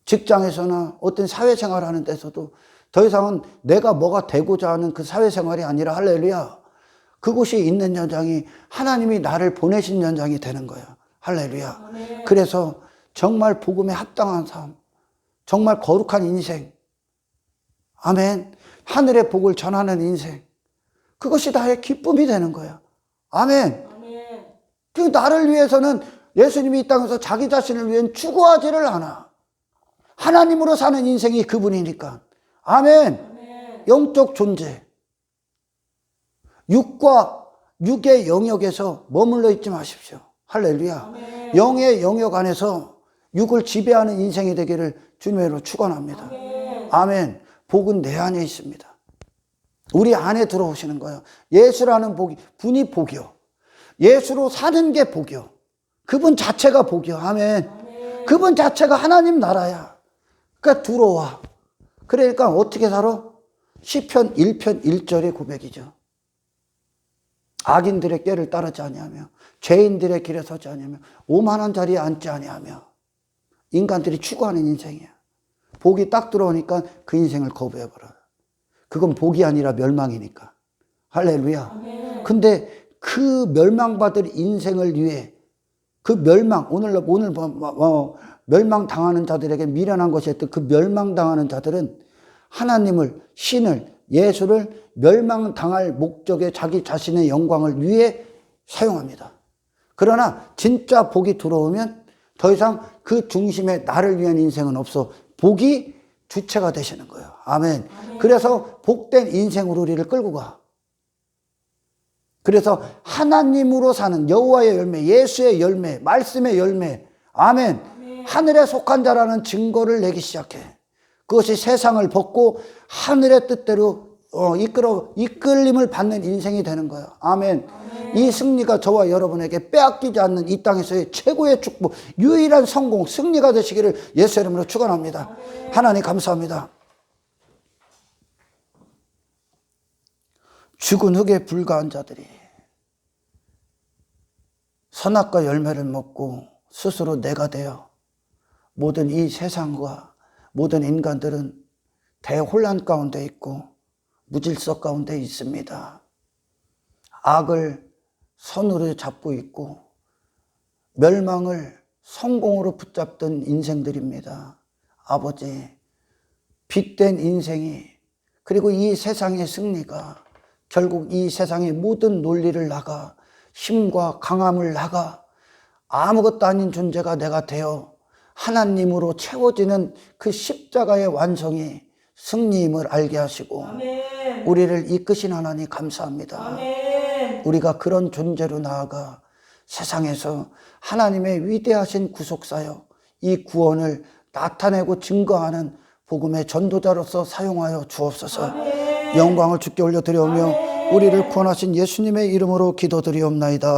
Speaker 1: 직장에서나 어떤 사회생활 하는 데서도 더 이상은 내가 뭐가 되고자 하는 그 사회생활이 아니라 할렐루야. 그곳이 있는 연장이 하나님이 나를 보내신 연장이 되는 거야. 할렐루야. 아멘. 그래서 정말 복음에 합당한 삶, 정말 거룩한 인생. 아멘. 하늘의 복을 전하는 인생. 그것이 나의 기쁨이 되는 거야. 아멘. 아멘. 그 나를 위해서는 예수님이 이 땅에서 자기 자신을 위해 죽어하지를 않아. 하나님으로 사는 인생이 그분이니까. 아멘. 영적 존재. 육의 영역에서 머물러 있지 마십시오. 할렐루야. 영의 영역 안에서 육을 지배하는 인생이 되기를 주님으로 축원합니다. 아멘. 복은 내 안에 있습니다. 우리 안에 들어오시는 거예요. 예수라는 분이 복이요. 예수로 사는 게 복이요. 그분 자체가 복이요. 아멘. 그분 자체가 하나님 나라야. 그러니까 들어와. 그러니까 어떻게 살아? 시편 1편 1절의 고백이죠. 악인들의 꾀를 따르지 아니하며 죄인들의 길에 서지 아니하며 오만한 자리에 앉지 아니하며. 인간들이 추구하는 인생이야. 복이 딱 들어오니까 그 인생을 거부해버려요. 그건 복이 아니라 멸망이니까. 할렐루야. 근데 그 멸망받을 인생을 위해 그 오늘 멸망당하는 자들에게 미련한 것이 했던 그 멸망당하는 자들은 하나님을, 신을, 예수를 멸망당할 목적에 자기 자신의 영광을 위해 사용합니다. 그러나 진짜 복이 들어오면 더 이상 그 중심에 나를 위한 인생은 없어. 복이 주체가 되시는 거예요. 아멘. 그래서 복된 인생으로 우리를 끌고 가. 그래서 하나님으로 사는 여호와의 열매, 예수의 열매, 말씀의 열매. 아멘. 하늘에 속한 자라는 증거를 내기 시작해. 그것이 세상을 벗고 하늘의 뜻대로 이끌림을 받는 인생이 되는 거예요. 아멘. 이 승리가 저와 여러분에게 빼앗기지 않는 이 땅에서의 최고의 축복, 유일한 성공, 승리가 되시기를 예수 이름으로 축원합니다. 하나님 감사합니다. 죽은 흙에 불과한 자들이 선악과 열매를 먹고 스스로 내가 되어 모든 이 세상과 모든 인간들은 대혼란 가운데 있고 무질서 가운데 있습니다. 악을 선으로 잡고 있고 멸망을 성공으로 붙잡던 인생들입니다. 아버지, 빛된 인생이, 그리고 이 세상의 승리가 결국 이 세상의 모든 논리를 나가, 힘과 강함을 나가, 아무것도 아닌 존재가 내가 되어 하나님으로 채워지는 그 십자가의 완성이 승리임을 알게 하시고
Speaker 2: 아멘.
Speaker 1: 우리를 이끄신 하나님 감사합니다.
Speaker 2: 아멘.
Speaker 1: 우리가 그런 존재로 나아가 세상에서 하나님의 위대하신 구속사역, 이 구원을 나타내고 증거하는 복음의 전도자로서 사용하여 주옵소서.
Speaker 2: 아멘.
Speaker 1: 영광을 주께 올려드리오며 우리를 구원하신 예수님의 이름으로 기도드리옵나이다.